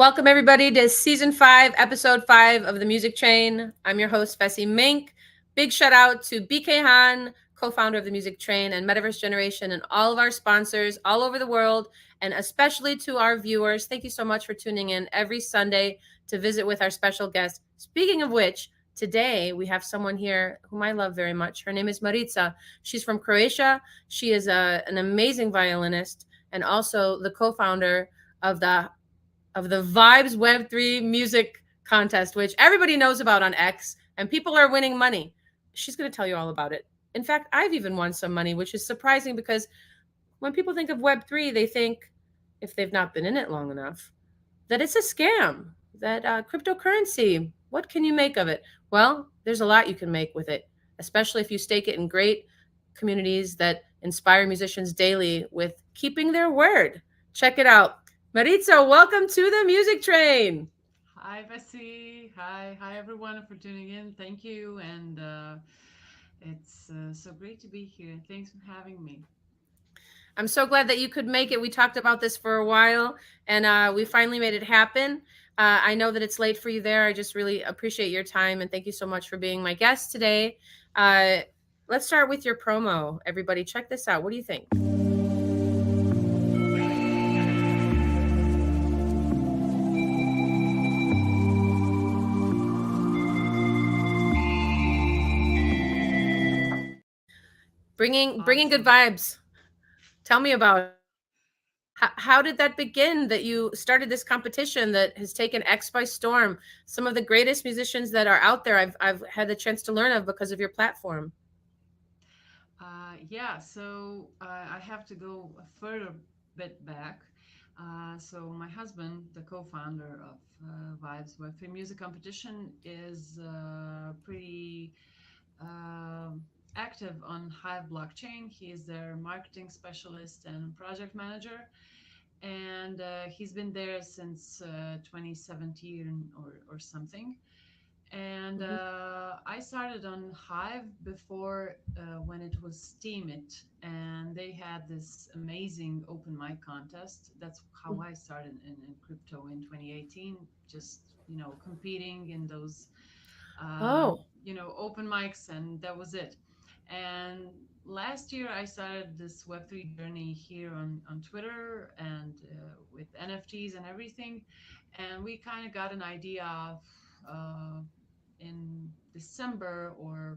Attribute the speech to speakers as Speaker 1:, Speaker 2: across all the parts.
Speaker 1: Welcome, everybody, to season 5, episode 5 of the Music Train. I'm your host, Bessie Mink. Big shout out to BK Han, co founder of the Music Train and Metaverse Generation, and all of our sponsors all over the world, and especially to our viewers. Thank you so much for tuning in every Sunday to visit with our special guest. Speaking of which, today we have someone here whom I love very much. Her name is Marica. She's from Croatia. She is an amazing violinist and also the co founder of the Vibes Web3 music contest, which everybody knows about on X, and people are winning money. She's going to tell you all about it. In fact, I've even won some money, which is surprising because when people think of Web3, they think, if they've not been in it long enough, that it's a scam, that cryptocurrency, what can you make of it? Well, there's a lot you can make with it, especially if you stake it in great communities that inspire musicians daily with keeping their word. Check it out. Marica, welcome to the Music Train.
Speaker 2: Hi, Bessie. Hi, everyone for tuning in. Thank you, and it's so great to be here. Thanks for having me.
Speaker 1: I'm so glad that you could make it. We talked about this for a while, and we finally made it happen. I know that it's late for you there. I just really appreciate your time, and thank you so much for being my guest today. Uh, let's start with your promo. Everybody, check this out. What do you think? Bringing good
Speaker 2: Awesome.
Speaker 1: vibes. Tell me about it. How did that begin, that you started this competition that has taken X by storm? Some of the greatest musicians that are out there, I've had the chance to learn of because of your platform.
Speaker 2: Yeah, so I have to go a further bit back. So my husband, the co-founder of Vibes Web3 Music Competition, is pretty active on Hive blockchain. He is their marketing specialist and project manager, and he's been there since 2017 or something. And
Speaker 1: Hmm.
Speaker 2: I started on Hive before when it was Steemit, and they had this amazing open mic contest. That's how I started in crypto in 2018, just competing in those
Speaker 1: Oh.
Speaker 2: open mics, and that was it. And last year I started this Web3 journey here on Twitter and with NFTs and everything. And we kind of got an idea of in December or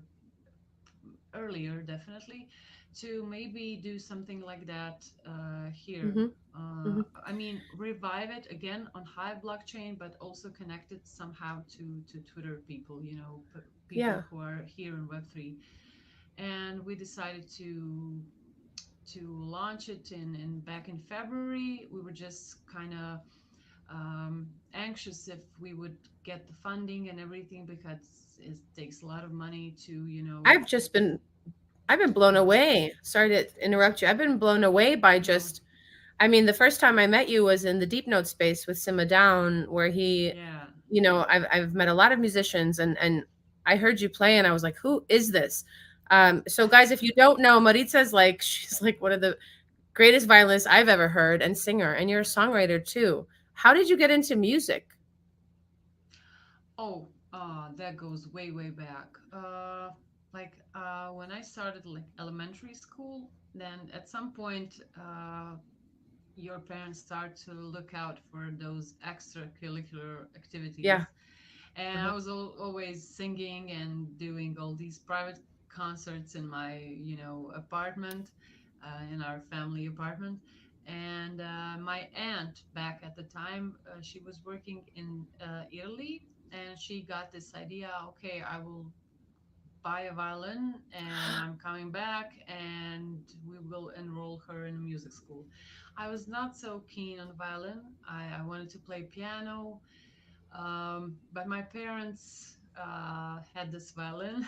Speaker 2: earlier, definitely, to maybe do something like that here.
Speaker 1: Hmm. Hmm.
Speaker 2: I mean, revive it again on Hive blockchain, but also connect it somehow to Twitter people, people
Speaker 1: Yeah.
Speaker 2: who are here in Web3. And we decided to launch it in back in February. We were just kind of anxious if we would get the funding and everything because it takes a lot of money to
Speaker 1: I've just been I've been blown
Speaker 2: yeah,
Speaker 1: away. Sorry to interrupt you. I've been blown away by
Speaker 2: no,
Speaker 1: just, I mean, the first time I met you was in the deep note space with Simma Down, where
Speaker 2: yeah,
Speaker 1: I've met a lot of musicians, and I heard you play and I was like, who is this? So guys, if you don't know, Maritza's like, she's like one of the greatest violinists I've ever heard, and singer, and you're a songwriter too. How did you get into music?
Speaker 2: oh, that goes way back. When I started like elementary school, then at some point your parents start to look out for those extracurricular
Speaker 1: Yeah.
Speaker 2: activities. And
Speaker 1: Uh-huh.
Speaker 2: I was always singing and doing all these private concerts in my apartment, in our family apartment. And my aunt back at the time, she was working in Italy, and she got this idea, okay, I will buy a violin and I'm coming back and we will enroll her in a music school. I was not so keen on the violin. I wanted to play piano, but my parents had this violin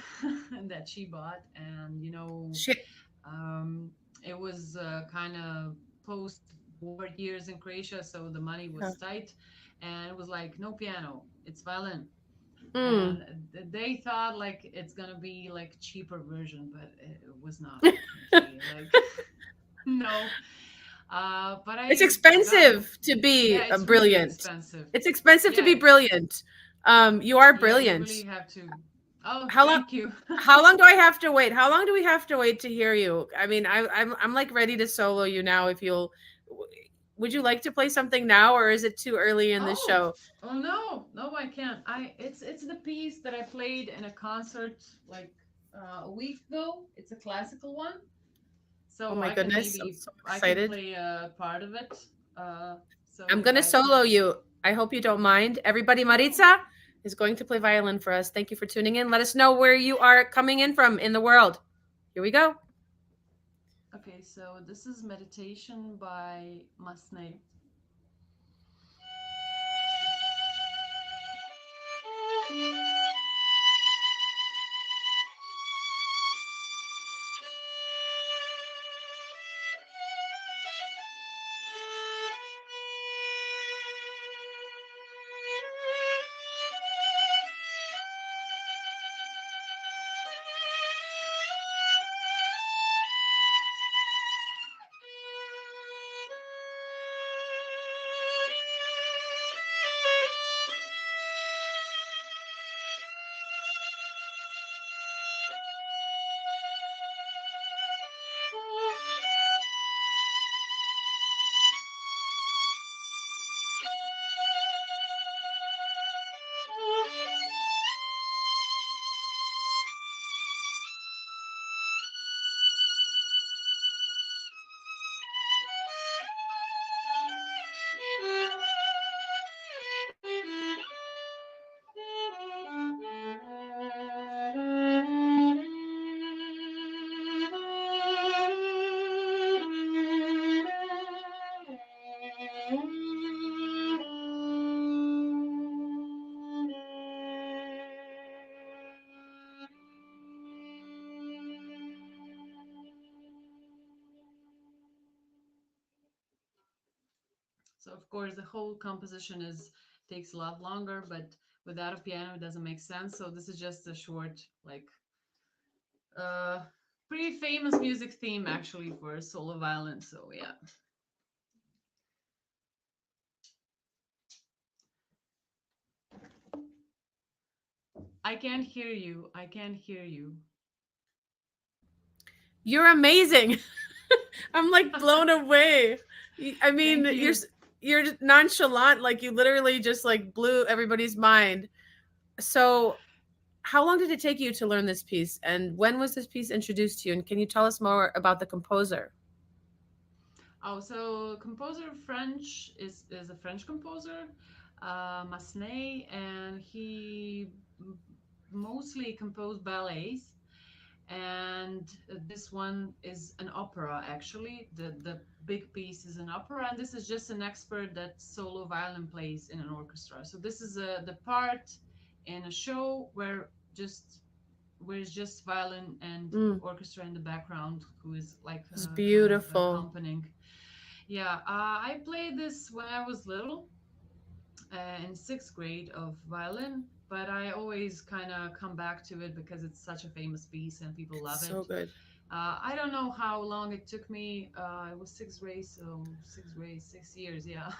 Speaker 2: that she bought, and
Speaker 1: Shit.
Speaker 2: um, it was kind of post-war years in Croatia, so the money
Speaker 1: Yeah.
Speaker 2: was tight, and it was like no piano, it's violin.
Speaker 1: Mm.
Speaker 2: And they thought like it's gonna be like cheaper version, but it was not actually like no. But
Speaker 1: It's
Speaker 2: I got it.
Speaker 1: expensive to be
Speaker 2: Yeah, it's really
Speaker 1: brilliant.
Speaker 2: expensive.
Speaker 1: It's expensive to
Speaker 2: Yeah,
Speaker 1: be brilliant. You are
Speaker 2: yeah, you
Speaker 1: brilliant.
Speaker 2: really have to. Oh,
Speaker 1: How long?
Speaker 2: thank you.
Speaker 1: How long do I have to wait? How long do we have to wait to hear you? I mean, I'm like ready to solo you now. If you'll, would you like to play something now, or is it too early in the
Speaker 2: Oh,
Speaker 1: show?
Speaker 2: oh no, no, I can't. It's the piece that I played in a concert like a week ago. It's a classical one,
Speaker 1: Oh
Speaker 2: so
Speaker 1: my goodness, I'm so
Speaker 2: I can
Speaker 1: excited.
Speaker 2: play a part of it. Uh, so
Speaker 1: I'm
Speaker 2: you
Speaker 1: gonna
Speaker 2: guys can.
Speaker 1: solo you. I hope you don't mind. Everybody,
Speaker 2: No.
Speaker 1: Maritza is going to play violin for us. Thank you for tuning in. Let us know where you are coming in from in the world. Here we go.
Speaker 2: Okay, so this is Meditation by Masne. So of course the whole composition is takes a lot longer, but without a piano it doesn't make sense. So this is just a short, like uh pretty famous music theme actually for solo violin. So yeah. I can't hear you. I can't hear you.
Speaker 1: You're amazing. I'm like blown away. I mean,
Speaker 2: Thank you.
Speaker 1: you're nonchalant, like you literally just like blew everybody's mind. So, how long did it take you to learn this piece, and when was this piece introduced to you? And can you tell us more about the composer?
Speaker 2: Oh, so composer French is a French composer, Massenet, and he mostly composed ballets. And this one is an opera. Actually, the big piece is an opera, and this is just an expert that solo violin plays in an orchestra. So this is the part in a show where it's just violin and
Speaker 1: Mm,
Speaker 2: orchestra in the background who is like
Speaker 1: it's
Speaker 2: kind of
Speaker 1: beautiful.
Speaker 2: accompanying. Yeah, I played this when I was little, in sixth grade of violin, but I always kind of come back to it because it's such a famous piece and people love
Speaker 1: So
Speaker 2: it.
Speaker 1: good.
Speaker 2: I don't know how long it took me. It was sixth grade, so sixth grade, 6 years, yeah.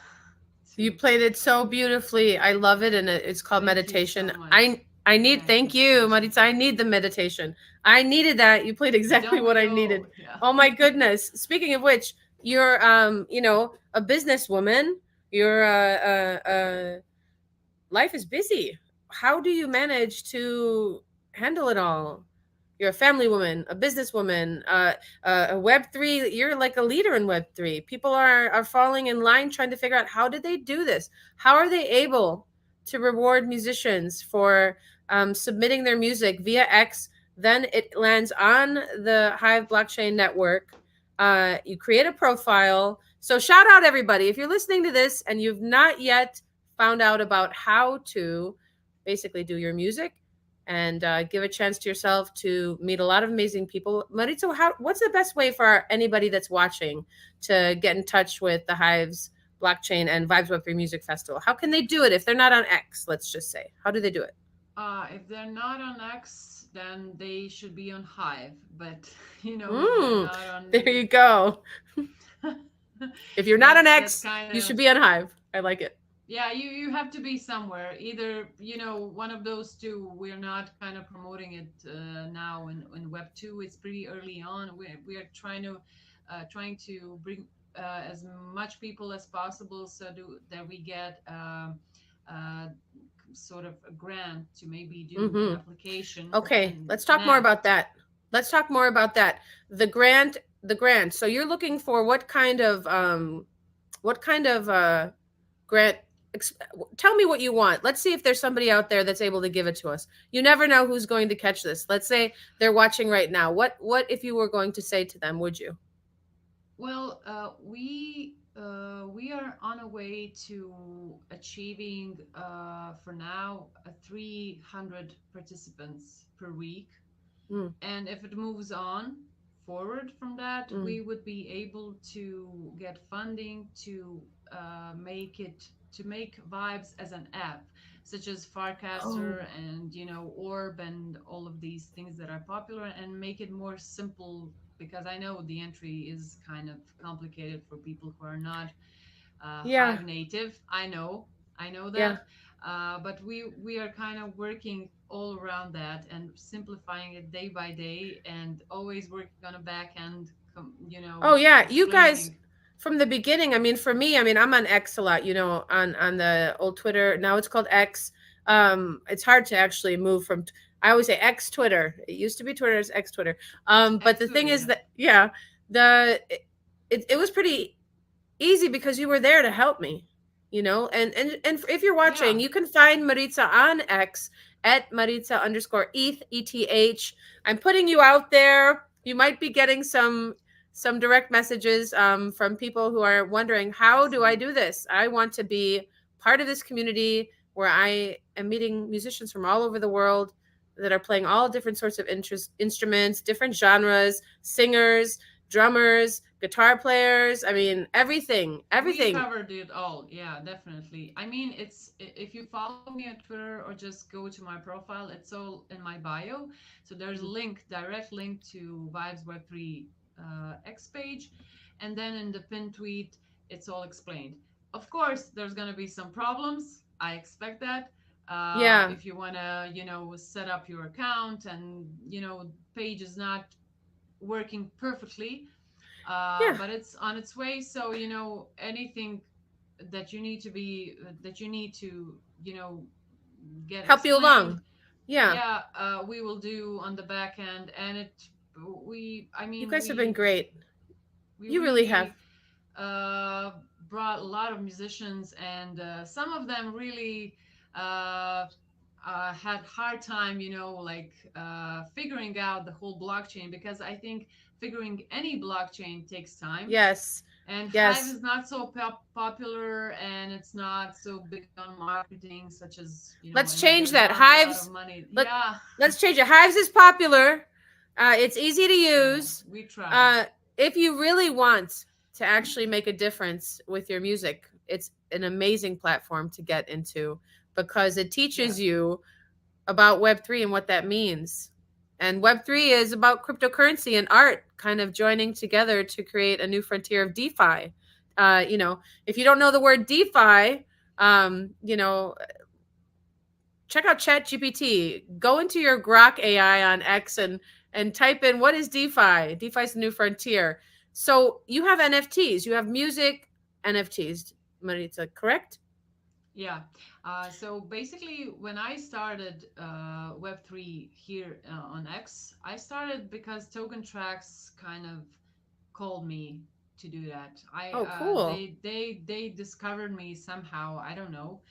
Speaker 1: You
Speaker 2: to
Speaker 1: played it so beautifully. I love it, and it's called
Speaker 2: Thank you
Speaker 1: meditation.
Speaker 2: so much.
Speaker 1: I need.
Speaker 2: Thank
Speaker 1: Thank
Speaker 2: you.
Speaker 1: you,
Speaker 2: Thank you.
Speaker 1: Maritza. I need the meditation. I needed that. You played exactly
Speaker 2: Don't
Speaker 1: what
Speaker 2: we
Speaker 1: I
Speaker 2: all?
Speaker 1: needed.
Speaker 2: Yeah.
Speaker 1: Oh my goodness. Speaking of which, you're a businesswoman. You're life is busy. How do you manage to handle it all? You're a family woman, a businesswoman, a Web3. You're like a leader in Web3. People are falling in line trying to figure out how did they do this? How are they able to reward musicians for submitting their music via X? Then it lands on the Hive blockchain network. You create a profile. So shout out everybody. If you're listening to this and you've not yet found out about how to basically do your music and give a chance to yourself to meet a lot of amazing people. Marito, what's the best way for anybody that's watching to get in touch with the Hives blockchain and Vibes Web3 Music Festival? How can they do it if they're not on X, let's just say? How do they do it?
Speaker 2: If they're not on X, then they should be on Hive. But if they're
Speaker 1: Mm,
Speaker 2: not on
Speaker 1: there you go. If you're not on
Speaker 2: That's
Speaker 1: X,
Speaker 2: kind
Speaker 1: you
Speaker 2: of,
Speaker 1: should be on Hive. I like it.
Speaker 2: yeah, you have to be somewhere, either, one of those two. We're not kind of promoting it now in web 2. It's pretty early on. We are trying to bring as much people as possible, so that we get uh, sort of a grant to maybe do an
Speaker 1: Mm-hmm.
Speaker 2: application
Speaker 1: Okay,
Speaker 2: and
Speaker 1: let's
Speaker 2: an
Speaker 1: talk more
Speaker 2: app.
Speaker 1: about that. Let's talk more about that. The grant. So you're looking for what kind of grant ex- tell me what you want. Let's see if there's somebody out there that's able to give it to us. You never know who's going to catch this. Let's say they're watching right now. What if you were going to say to them, would you?
Speaker 2: Well, we are on a way to achieving, for now, 300 participants per week.
Speaker 1: Mm,
Speaker 2: And if it moves on forward from that,
Speaker 1: mm.
Speaker 2: we would be able to get funding to make Vibes as an app, such as
Speaker 1: Oh,
Speaker 2: Farcaster and Orb and all of these things that are popular, and make it more simple, because I know the entry is kind of complicated for people who are not
Speaker 1: yeah,
Speaker 2: Hive native. I know
Speaker 1: yeah.
Speaker 2: that, but we are kind of working all around that and simplifying it day by day, and always working on a back end,
Speaker 1: Oh yeah, you guys
Speaker 2: explaining.
Speaker 1: from the beginning. I mean, for me, I mean, I'm on X a lot. On the old Twitter. Now it's called X. It's hard to actually move from. I always say X Twitter. It used to be Twitter. It's X Twitter. But
Speaker 2: X
Speaker 1: the thing
Speaker 2: Twitter,
Speaker 1: is
Speaker 2: yeah.
Speaker 1: that yeah, it was pretty easy because you were there to help me, and if you're watching,
Speaker 2: Yeah,
Speaker 1: you can find Maritza on X at Maritza underscore ETH. I'm putting you out there. You might be getting some direct messages from people who are wondering, how do I
Speaker 2: awesome.
Speaker 1: do this? I want to be part of this community where I am meeting musicians from all over the world that are playing all different sorts of instruments, different genres, singers, drummers, guitar players. I mean, everything,
Speaker 2: We
Speaker 1: everything.
Speaker 2: covered it all. Yeah, definitely. I mean, if you follow me on Twitter or just go to my profile, it's all in my bio. So there's a link, direct link to Vibes Web3 X page, and then in the pin tweet, it's all explained. Of course, there's gonna be some problems. I expect that.
Speaker 1: Yeah,
Speaker 2: If you wanna, set up your account, and page is not working perfectly,
Speaker 1: yeah.
Speaker 2: but it's on its way. So anything that you need to get
Speaker 1: Help you
Speaker 2: explained,
Speaker 1: along. Yeah,
Speaker 2: yeah, we will do on the back end. And we I
Speaker 1: you
Speaker 2: mean
Speaker 1: guys have been
Speaker 2: we
Speaker 1: great.
Speaker 2: we
Speaker 1: You really have.
Speaker 2: really uh, brought a lot of musicians, and some of them really uh, had hard time, like figuring out the whole blockchain, because I think figuring any blockchain takes time.
Speaker 1: Yes,
Speaker 2: And Hive
Speaker 1: yes.
Speaker 2: is not so popular, and it's not so big on marketing, such as,
Speaker 1: Let's
Speaker 2: and
Speaker 1: change
Speaker 2: there's
Speaker 1: that.
Speaker 2: not a lot of
Speaker 1: Hives.
Speaker 2: money.
Speaker 1: Let
Speaker 2: Yeah.
Speaker 1: let's change it. Hives is popular. It's easy to
Speaker 2: Yeah,
Speaker 1: use.
Speaker 2: we try.
Speaker 1: Uh, if you really want to actually make a difference with your music, it's an amazing platform to get into because it teaches
Speaker 2: Yes.
Speaker 1: you about Web3 and what that means. And Web3 is about cryptocurrency and art kind of joining together to create a new frontier of DeFi. If you don't know the word DeFi, um, you know, check out ChatGPT. Go into your Grok AI on X and type in what is DeFi. DeFi is the new frontier. So you have NFTs. You have music NFTs. Maritza, correct?
Speaker 2: Yeah. So basically, when I started Web3 here on X, I started because Token Tracks kind of called me to do that. I
Speaker 1: Oh, cool.
Speaker 2: they discovered me somehow. I don't know,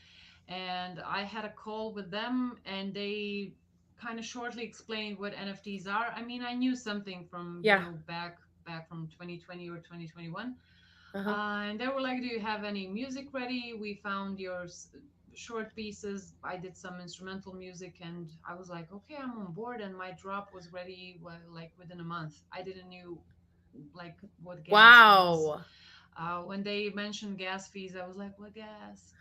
Speaker 2: and I had a call with them, and they kind of shortly explained what NFTs are. I mean, I knew something from
Speaker 1: Yeah.
Speaker 2: back from 2020 or 2021.
Speaker 1: Uh huh.
Speaker 2: And they were like, "Do you have any music ready? We found your short pieces." I did some instrumental music, and I was like, "Okay, I'm on board." And my drop was ready, well, like within a month. I didn't knew like what gas was.
Speaker 1: Wow.
Speaker 2: When they mentioned gas fees, I was like, "What gas?"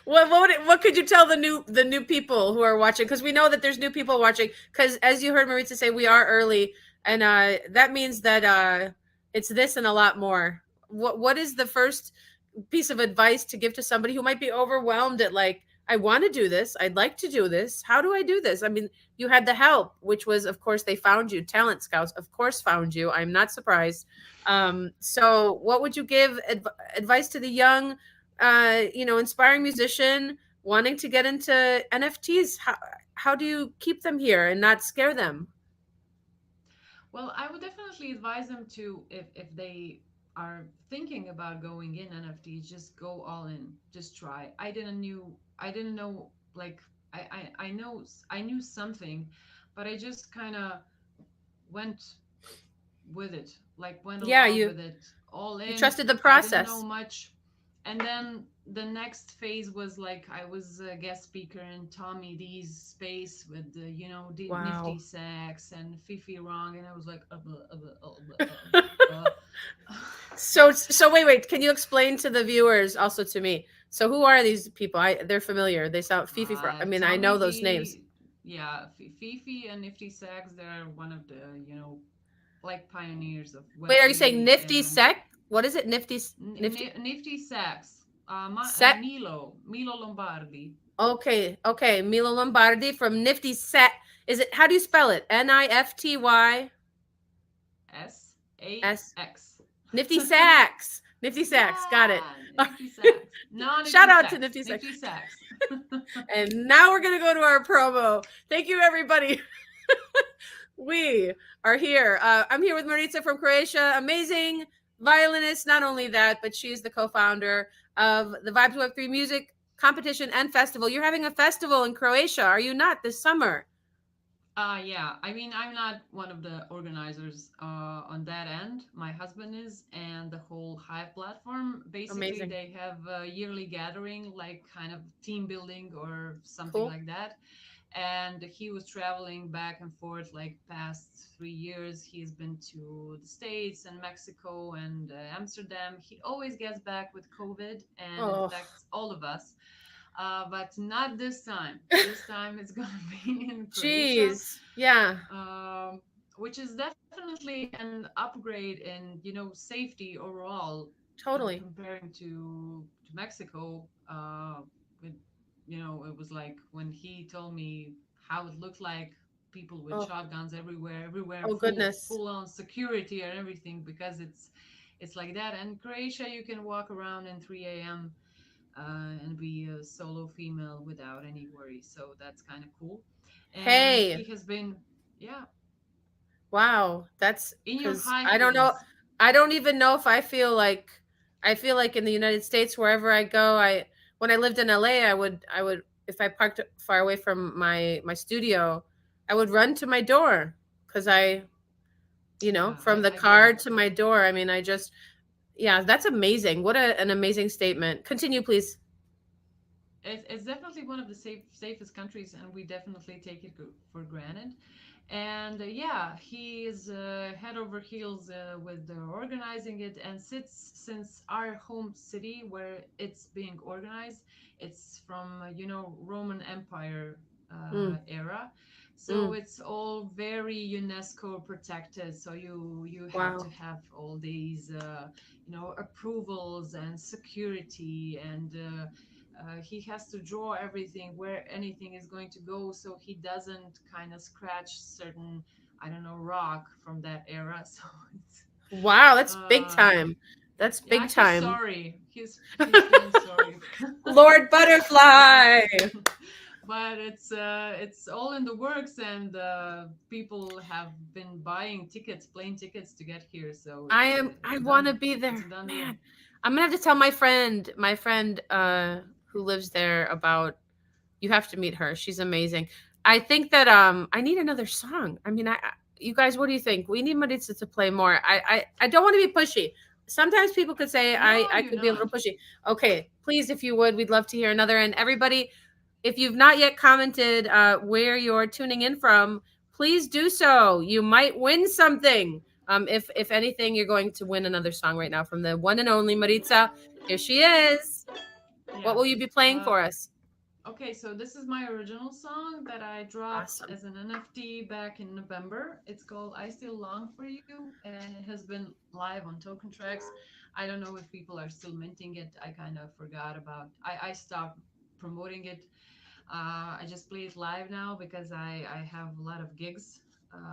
Speaker 1: What could you tell the new people who are watching? Because we know that there's new people watching. Because as you heard Maritza say, we are early, and that means that it's this and a lot more. what is the first piece of advice to give to somebody who might be overwhelmed at, like, I want to do this, I'd like to do this, how do I do this? I mean, you had the help, which was, of course, they found you. Talent scouts, of course, found you. I'm not surprised. So what would you give advice to the young, inspiring musician wanting to get into NFTs? How do you keep them here and not scare them?
Speaker 2: Well, I would definitely advise them to, if they are thinking about going in NFTs, just go all in, just try. I didn't know, like, I knew something, but I just kind of went with it, like went
Speaker 1: Yeah,
Speaker 2: along
Speaker 1: you
Speaker 2: with it, all
Speaker 1: you
Speaker 2: in.
Speaker 1: trusted the
Speaker 2: I didn't know
Speaker 1: process.
Speaker 2: much. And then the next phase was like I was a guest speaker in Tommy D's space with the, the Nifty
Speaker 1: Wow.
Speaker 2: Sax and Fifi Wrong, and I was like,
Speaker 1: So wait, can you explain to the viewers, also to me? So who are these people? They're familiar. They sound Fifi for, I mean, I
Speaker 2: Tommy
Speaker 1: know those names.
Speaker 2: D, yeah, Fifi and Nifty Sax, they're one of the, like pioneers of
Speaker 1: Wait,
Speaker 2: web
Speaker 1: are you saying
Speaker 2: music.
Speaker 1: Nifty
Speaker 2: And
Speaker 1: Sec? What is it? Nifty
Speaker 2: Nifty Sax,
Speaker 1: Sec?
Speaker 2: Milo Lombardi,
Speaker 1: Okay. Milo Lombardi from Nifty Sec. Is it, how do you spell it? Nifty S
Speaker 2: SAX.
Speaker 1: Nifty Sax. Nifty Sax. Got it.
Speaker 2: Yeah, Nifty Sax. No,
Speaker 1: Shout
Speaker 2: Nifty
Speaker 1: out to
Speaker 2: Sax.
Speaker 1: Nifty Sax.
Speaker 2: Nifty Sax.
Speaker 1: And now we're going to go to our promo. Thank you, everybody. We are here. I'm here with Marica from Croatia. Amazing violinist. Not only that, but she's the co-founder of the Vibes Web3 Music Competition and Festival. You're having a festival in Croatia, are you not, this summer?
Speaker 2: Yeah. I mean, I'm not one of the organizers on that end. My husband is, and the whole Hive platform. Basically,
Speaker 1: Amazing.
Speaker 2: they have a yearly gathering, like kind of team building or something
Speaker 1: Cool.
Speaker 2: like that. And he was traveling back and forth like past 3 years. He's been to the States and Mexico and Amsterdam. He always gets back with COVID, and it
Speaker 1: Oh,
Speaker 2: affects all of us. But not this time. This time it's gonna be in Croatia,
Speaker 1: geez. Yeah,
Speaker 2: um, which is definitely an upgrade in, safety overall,
Speaker 1: totally.
Speaker 2: comparing to Mexico. With, it was like when he told me how it looked like, people with
Speaker 1: Oh,
Speaker 2: shotguns everywhere,
Speaker 1: oh goodness.
Speaker 2: full on security and everything, because it's like that. And Croatia, you can walk around in 3 a.m. And be a solo female without any worries. So that's kind of cool. And
Speaker 1: Hey,
Speaker 2: he has been, yeah,
Speaker 1: wow. That's
Speaker 2: in your
Speaker 1: because
Speaker 2: high
Speaker 1: I don't know.
Speaker 2: heels.
Speaker 1: I don't even know if I feel like in the United States, wherever I go, when I lived in LA, I would, if I parked far away from my studio, I would run to my door because
Speaker 2: Yeah,
Speaker 1: from the
Speaker 2: I get
Speaker 1: car
Speaker 2: it.
Speaker 1: to my door. I mean, yeah, that's amazing. What an amazing statement. Continue, please.
Speaker 2: It's definitely one of the safest countries, and we definitely take it for granted. And yeah, he is head over heels with organizing it, and since our home city where it's being organized, it's from Roman Empire
Speaker 1: Mm,
Speaker 2: era, so
Speaker 1: mm,
Speaker 2: it's all very UNESCO protected. So you have to
Speaker 1: wow.
Speaker 2: have all these approvals and security, and he has to draw everything where anything is going to go, so he doesn't kind of scratch certain, I don't know, rock from that era. So it's
Speaker 1: Wow, that's big
Speaker 2: uh
Speaker 1: time. That's
Speaker 2: yeah,
Speaker 1: big
Speaker 2: he's
Speaker 1: time.
Speaker 2: sorry. He's feeling sorry.
Speaker 1: Lord
Speaker 2: but
Speaker 1: Butterfly.
Speaker 2: but it's all in the works, and people have been buying tickets, plane tickets, to get here, so
Speaker 1: I
Speaker 2: it's
Speaker 1: want to
Speaker 2: done.
Speaker 1: be
Speaker 2: It's
Speaker 1: there.
Speaker 2: a done deal.
Speaker 1: Man, I'm going to have to tell my friend who lives there about, you have to meet her. She's amazing. I think that I need another song. I mean, you guys, what do you think? We need Maritza to play more. I don't want to be pushy. Sometimes people could say
Speaker 2: No,
Speaker 1: I
Speaker 2: you're
Speaker 1: could be a little
Speaker 2: not.
Speaker 1: pushy. Okay, please, if you would, we'd love to hear another. And everybody, if you've not yet commented where you're tuning in from, please do so. You might win something. If anything, you're going to win another song right now from the one and only Maritza. Here she is. What
Speaker 2: Yeah.
Speaker 1: will you be playing
Speaker 2: uh
Speaker 1: for us?
Speaker 2: Okay, so this is my original song that I dropped
Speaker 1: Awesome.
Speaker 2: as an NFT back in November. It's called I Still Long for You, and it has been live on Token Tracks. I don't know if people are still minting it. I kind of forgot about I stopped promoting it. I just play it live now because I have a lot of gigs,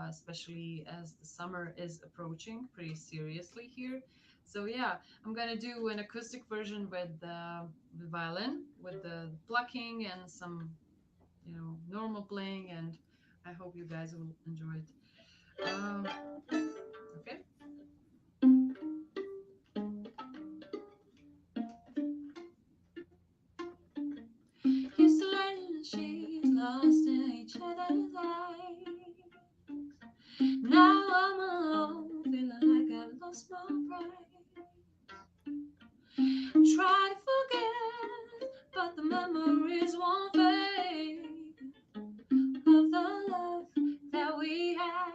Speaker 2: especially as the summer is approaching pretty seriously here. So yeah, I'm gonna do an acoustic version with the violin, with the plucking and some, normal playing, and I hope you guys will enjoy it. Okay. Used to learn and she's lost in each other's eyes. Now I'm alone, feeling like I lost my pride. Try to forget, but the memories won't fade of the love that we had.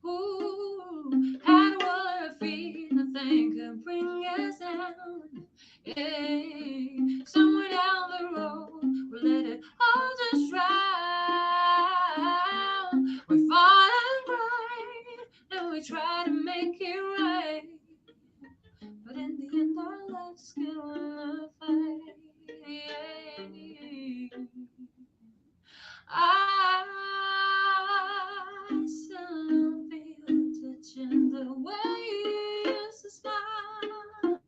Speaker 2: Ooh, had what a feet, nothing could bring us down. Hey, somewhere down the road, we'll let it all just drown. We fought and cried, and we try to make it right. But in the end, our love's gonna fight. I still feel touching the way you used to smile.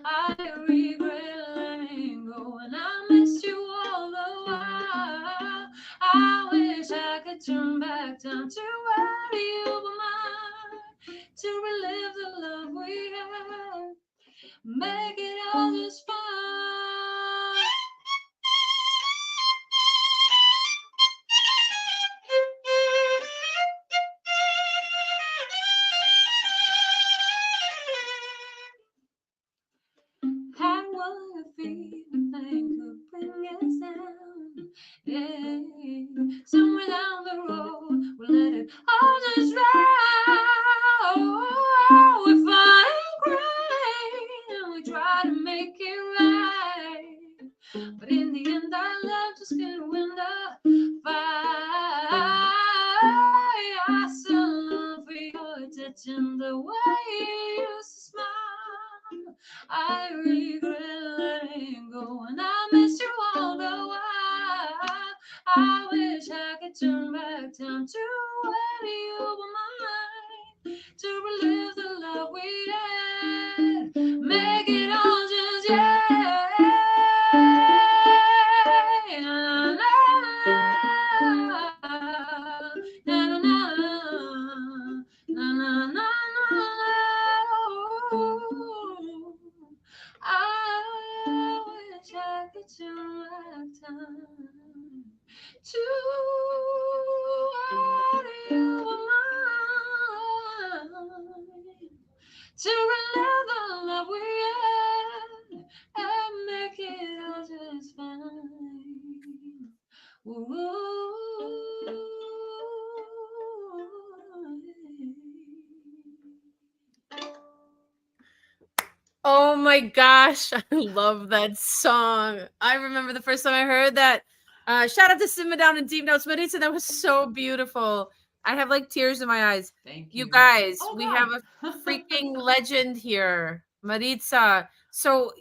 Speaker 2: I regret letting go, and I miss you all the while. I wish I could turn back time to where you were mine, to relive the love we had, make it all just fine. Had what I feel think could bring us down. Yeah. Somewhere down the road, we'll let it all just drown. We fight and cry, and we try to make it right. But in the end, our love just couldn't win the fight. I still long for your touch and the way you used to smile. I regret letting go, and I miss you all the while. I wish I could turn back time to when you were mine, to relive the love we had, make it all just yeah. Na, na, na, na, na, na, ooh. I wish I could turn back time to when you were mine, to relive the love we had and make it all just fine. Ooh.
Speaker 1: Oh my gosh, I love that song. I remember the first time I heard that. Shout out to Simba Down in Deep Notes, Maritza. That was so beautiful. I have like tears in my eyes.
Speaker 2: Thank
Speaker 1: You
Speaker 2: you.
Speaker 1: guys,
Speaker 2: Oh
Speaker 1: we have a
Speaker 2: God.
Speaker 1: freaking legend here, Maritza. So,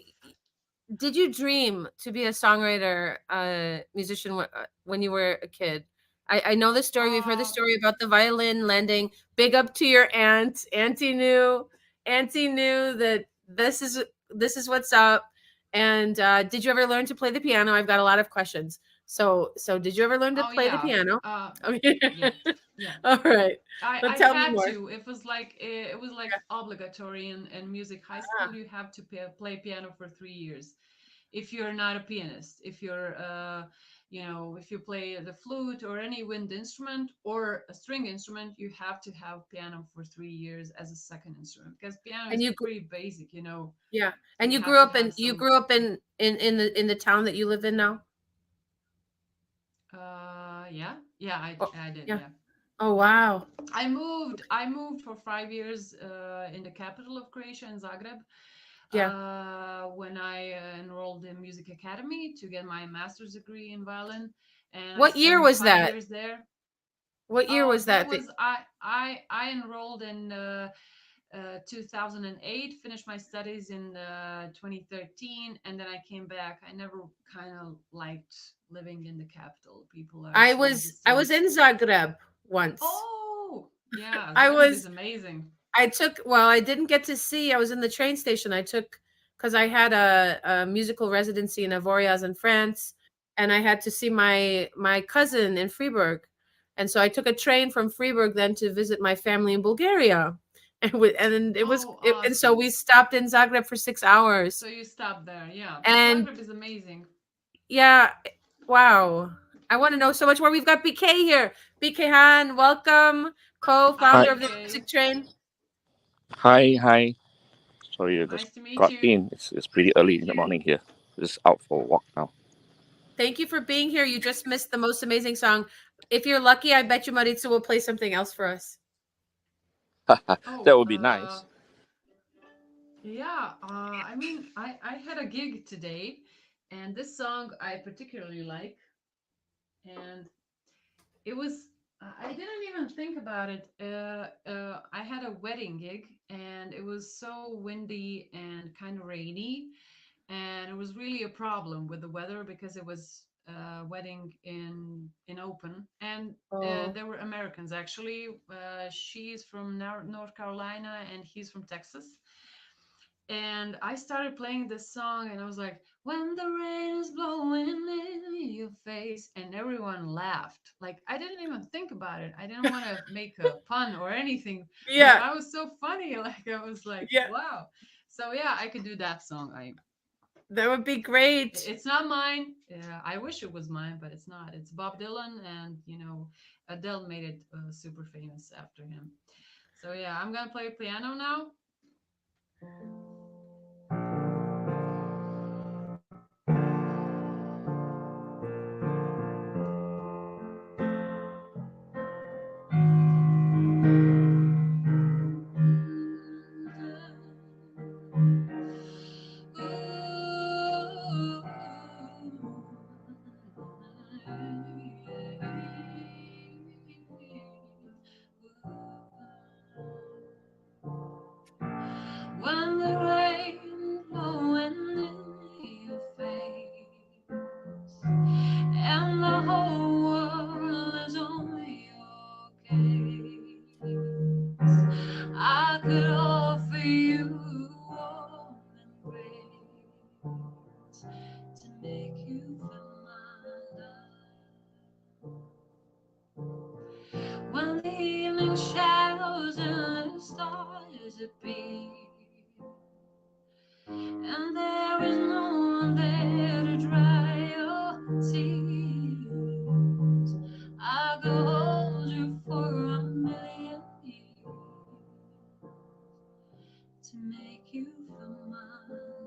Speaker 1: did you dream to be a songwriter, musician when you were a kid? I know the story. We've heard the
Speaker 2: uh,
Speaker 1: story about the violin landing. Big up to your aunt. Auntie knew that this is what's up. And did you ever learn to play the piano? I've got a lot of questions. So did you ever learn to
Speaker 2: oh
Speaker 1: play the
Speaker 2: yeah.
Speaker 1: piano?
Speaker 2: Uh,
Speaker 1: Okay.
Speaker 2: yeah. Yeah.
Speaker 1: All right.
Speaker 2: I
Speaker 1: But
Speaker 2: I
Speaker 1: tell me
Speaker 2: had
Speaker 1: more.
Speaker 2: to. It was like obligatory in music high
Speaker 1: Ah,
Speaker 2: school. You have to play piano for 3 years. If you're not a pianist, if you're if you play the flute or any wind instrument or a string instrument, you have to have piano for 3 years as a second instrument because piano
Speaker 1: and
Speaker 2: is
Speaker 1: you
Speaker 2: pretty basic.
Speaker 1: yeah, and
Speaker 2: You
Speaker 1: you
Speaker 2: have
Speaker 1: grew
Speaker 2: to
Speaker 1: up
Speaker 2: have
Speaker 1: in you
Speaker 2: some.
Speaker 1: grew up in the town that you live in now?
Speaker 2: Yeah, yeah, I
Speaker 1: Oh,
Speaker 2: I did,
Speaker 1: yeah.
Speaker 2: yeah.
Speaker 1: Oh, wow.
Speaker 2: I moved for 5 years in the capital of Croatia, in Zagreb.
Speaker 1: Yeah.
Speaker 2: when I enrolled in music academy to get my master's degree in violin, and I
Speaker 1: What year
Speaker 2: spent
Speaker 1: was
Speaker 2: five
Speaker 1: that?
Speaker 2: years there.
Speaker 1: What year was
Speaker 2: That
Speaker 1: that?
Speaker 2: was I enrolled in 2008, finished my studies in 2013, and then I came back. I never kind of liked living in the capital. People are so
Speaker 1: I was
Speaker 2: distant.
Speaker 1: in Zagreb once.
Speaker 2: Oh, yeah,
Speaker 1: I
Speaker 2: Zagreb is
Speaker 1: was
Speaker 2: amazing.
Speaker 1: I took, well, I didn't get to see. I was in the train station. I took, because I had a musical residency in Avoriaz in France, and I had to see my cousin in Freiburg, and so I took a train from Freiburg then to visit my family in Bulgaria, and
Speaker 2: Oh,
Speaker 1: and so
Speaker 2: awesome.
Speaker 1: we stopped in Zagreb for 6 hours,
Speaker 2: So you stopped there. Yeah.
Speaker 1: and
Speaker 2: Zagreb is amazing.
Speaker 1: yeah, wow. I want to know so much more. We've got BK here. BK Han, welcome,
Speaker 2: Hi,
Speaker 1: co-founder
Speaker 3: Hi,
Speaker 1: of the
Speaker 2: BK.
Speaker 1: Music Train.
Speaker 3: hi. Sorry, I just
Speaker 2: Nice to meet
Speaker 3: got
Speaker 2: you.
Speaker 3: in. It's pretty early in the morning here. Just out for a walk now.
Speaker 1: Thank you for being here. You just missed the most amazing song. If you're lucky, I bet you Maritza will play something else for us.
Speaker 3: That
Speaker 2: Oh,
Speaker 3: would be nice.
Speaker 2: yeah. I mean, I had a gig today, and this song I particularly like, and it was. I didn't even think about it. I had a wedding gig, and it was so windy and kind of rainy, and it was really a problem with the weather because it was wedding in open, and
Speaker 1: Oh,
Speaker 2: there were Americans actually. She's from North Carolina, and he's from Texas. And I started playing this song, and I was like, "When the rain is blowing in your face," and everyone laughed. Like I didn't even think about it. I didn't want to make a pun or anything, but
Speaker 1: yeah,
Speaker 2: I was so funny. Like I was like,
Speaker 1: yeah.
Speaker 2: "Wow!" So yeah, I could do that song. I
Speaker 1: That would be great.
Speaker 2: It's not mine. I wish it was mine, but it's not. It's Bob Dylan, and Adele made it super famous after him. So yeah, I'm gonna play piano now. When the rain blowing in your face and the whole world is on your case, I could offer you warm embrace to make you feel my love. When the evening shadows and the stars appear, and there is no one there to dry your tears, I could hold you for a million years to make you feel my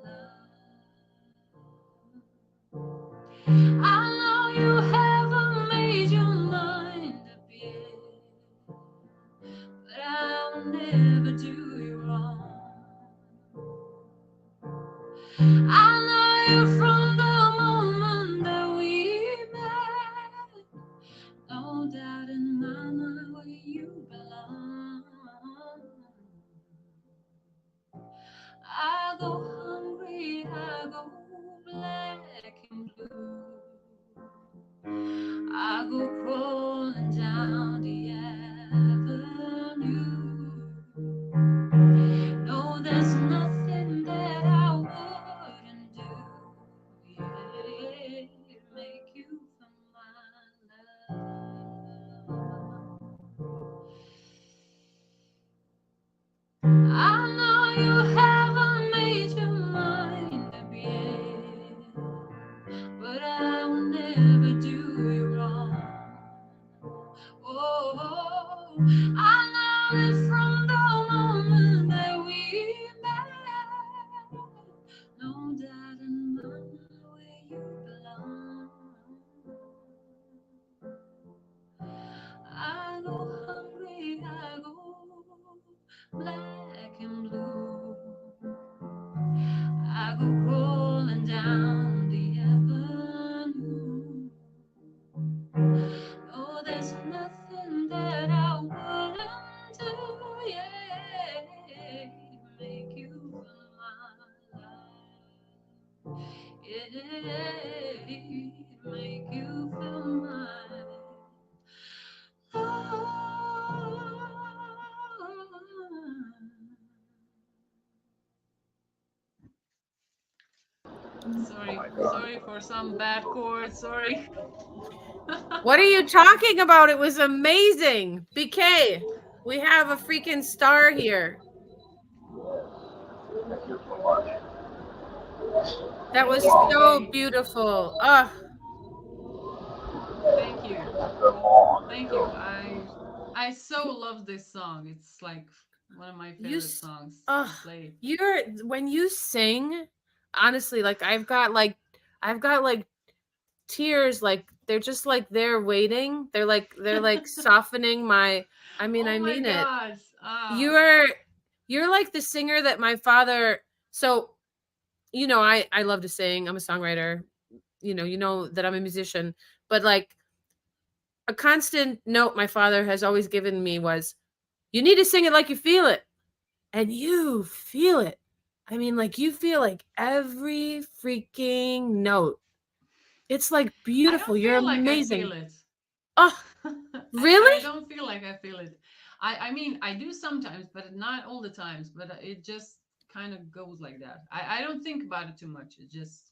Speaker 2: love. I know you haven't made your mind up yet, but I'll never do you wrong. I know you from the moment that we met. No doubt in my mind where you belong. I go hungry, I go black and blue. I go crawling down the avenue. No, there's nothing that I wouldn't do. Yeah, to make you feel my love. I know you haven't made your mind up yet, but I will never do you wrong. Oh, I know it from the moment that we met. No doubt in my mind where you belong. I go hungry, I go black and blue. rolling down the avenue. Oh, there's nothing that I wouldn't do, yeah, make you feel my love, yeah, make you feel my love. Sorry for some bad chords. Sorry.
Speaker 1: What are you talking about? It was amazing. BK, we have a freaking star here. That
Speaker 2: Thank
Speaker 1: was
Speaker 2: you,
Speaker 1: so
Speaker 2: BK.
Speaker 1: beautiful. Oh,
Speaker 2: Thank you. Thank you. I so love this song. It's like one of my
Speaker 1: you
Speaker 2: favorite
Speaker 1: s-
Speaker 2: songs to
Speaker 1: oh,
Speaker 2: play.
Speaker 1: you're when you sing, honestly, like I've got like tears, like they're just like they're waiting. They're like softening my, I mean,
Speaker 2: Oh
Speaker 1: I
Speaker 2: my
Speaker 1: mean it.
Speaker 2: gosh.
Speaker 1: You're you're like the singer that my father, so I love to sing. I'm a songwriter. You know that I'm a musician, but like a constant note my father has always given me was, you need to sing it like you feel it. And you feel it. I mean, like you feel like every freaking note. It's like
Speaker 2: I
Speaker 1: beautiful.
Speaker 2: don't
Speaker 1: You're
Speaker 2: feel like I
Speaker 1: amazing.
Speaker 2: feel it.
Speaker 1: Oh,
Speaker 2: I
Speaker 1: really?
Speaker 2: don't feel like I feel it. I mean, I do sometimes, but not all the times. But it just kind of goes like that. I don't think about it too much. It just,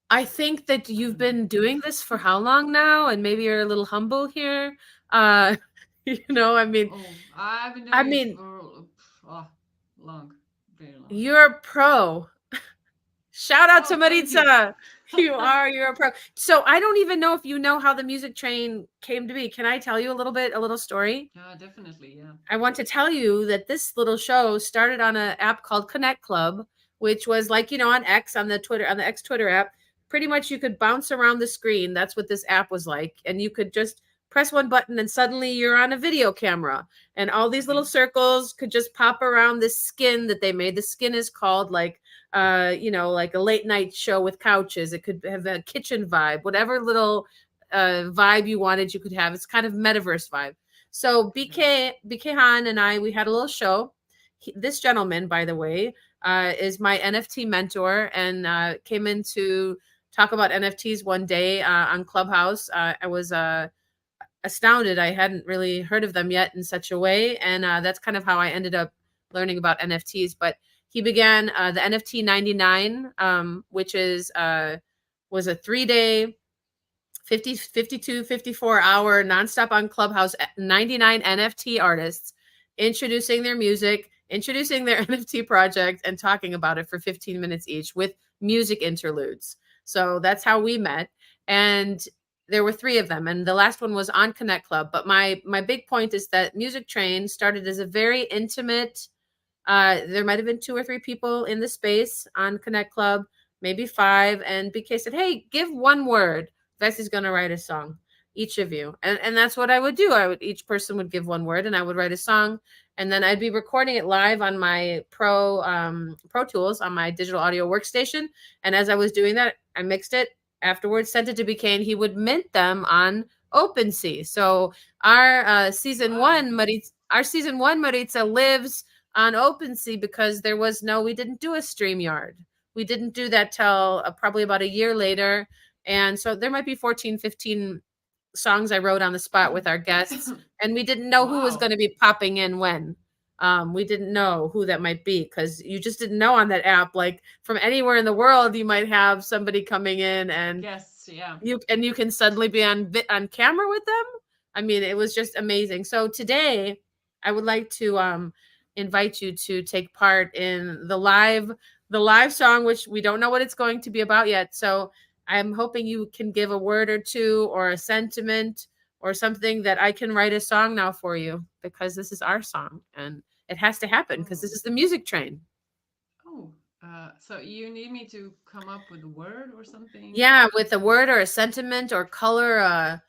Speaker 1: I think that
Speaker 2: I
Speaker 1: you've
Speaker 2: don't know.
Speaker 1: been doing this for how long now? And maybe you're a little humble here. Uh, I mean,
Speaker 2: Oh, I've been
Speaker 1: I
Speaker 2: doing it
Speaker 1: mean,
Speaker 2: for long, very long.
Speaker 1: you're a pro. Shout out to
Speaker 2: Oh, thank you.
Speaker 1: Marica. You're a pro. So I don't even know if you know how the music train came to be. Can I tell you a little story?
Speaker 2: Yeah, definitely. Yeah.
Speaker 1: I want to tell you that this little show started on an app called Connect Club, which was like, on X, on the X Twitter app. Pretty much you could bounce around the screen. That's what this app was like. And you could just press one button and suddenly you're on a video camera. And all these little
Speaker 2: Okay.
Speaker 1: circles could just pop around this skin that they made. The skin is called like like a late night show with couches. It could have a kitchen vibe, whatever little vibe you wanted, you could have. It's kind of metaverse vibe. So
Speaker 2: Okay.
Speaker 1: BK Han and I, we had a little show. This gentleman, by the way, is my NFT mentor, and came in to talk about NFTs one day on Clubhouse. I was astounded. I hadn't really heard of them yet in such a way, and that's kind of how I ended up learning about NFTs. But he began the NFT 99, which was a 3 day 50, 52, 54 hour nonstop on Clubhouse, 99 NFT artists introducing their music, introducing their NFT project, and talking about it for 15 minutes each with music interludes. So that's how we met. And there were three of them, and the last one was on Connect Club. But my big point is that Music Train started as a very intimate, there might have been two or three people in the space on Connect Club, maybe five. And BK said, "Hey, give one word. Vesi's going to write a song, each of you." And that's what I would do. Each person would give one word and I would write a song. And then I'd be recording it live on my Pro Tools on my digital audio workstation. And as I was doing that, I mixed it afterwards, sent it to BK, and he would mint them on OpenSea. So
Speaker 2: Wow.
Speaker 1: our season one Maritza lives on OpenSea because we didn't do a StreamYard. We didn't do that till probably about a year later. And so there might be 14, 15 songs I wrote on the spot with our guests. And we didn't know who was
Speaker 2: Wow.
Speaker 1: going to be popping in when. We didn't know who that might be because you just didn't know on that app. Like from anywhere in the world, you might have somebody coming in and
Speaker 2: Yes. Yeah.
Speaker 1: you can suddenly be on camera with them. I mean, it was just amazing. So today I would like to invite you to take part in the live song, which we don't know what it's going to be about yet. So I'm hoping you can give a word or two or a sentiment or something that I can write a song now for you, because this is our song and it has to happen because
Speaker 2: Oh.
Speaker 1: this is the music train.
Speaker 2: Oh. So you need me to come up with a word or something?
Speaker 1: Yeah, with a word or a sentiment or color, a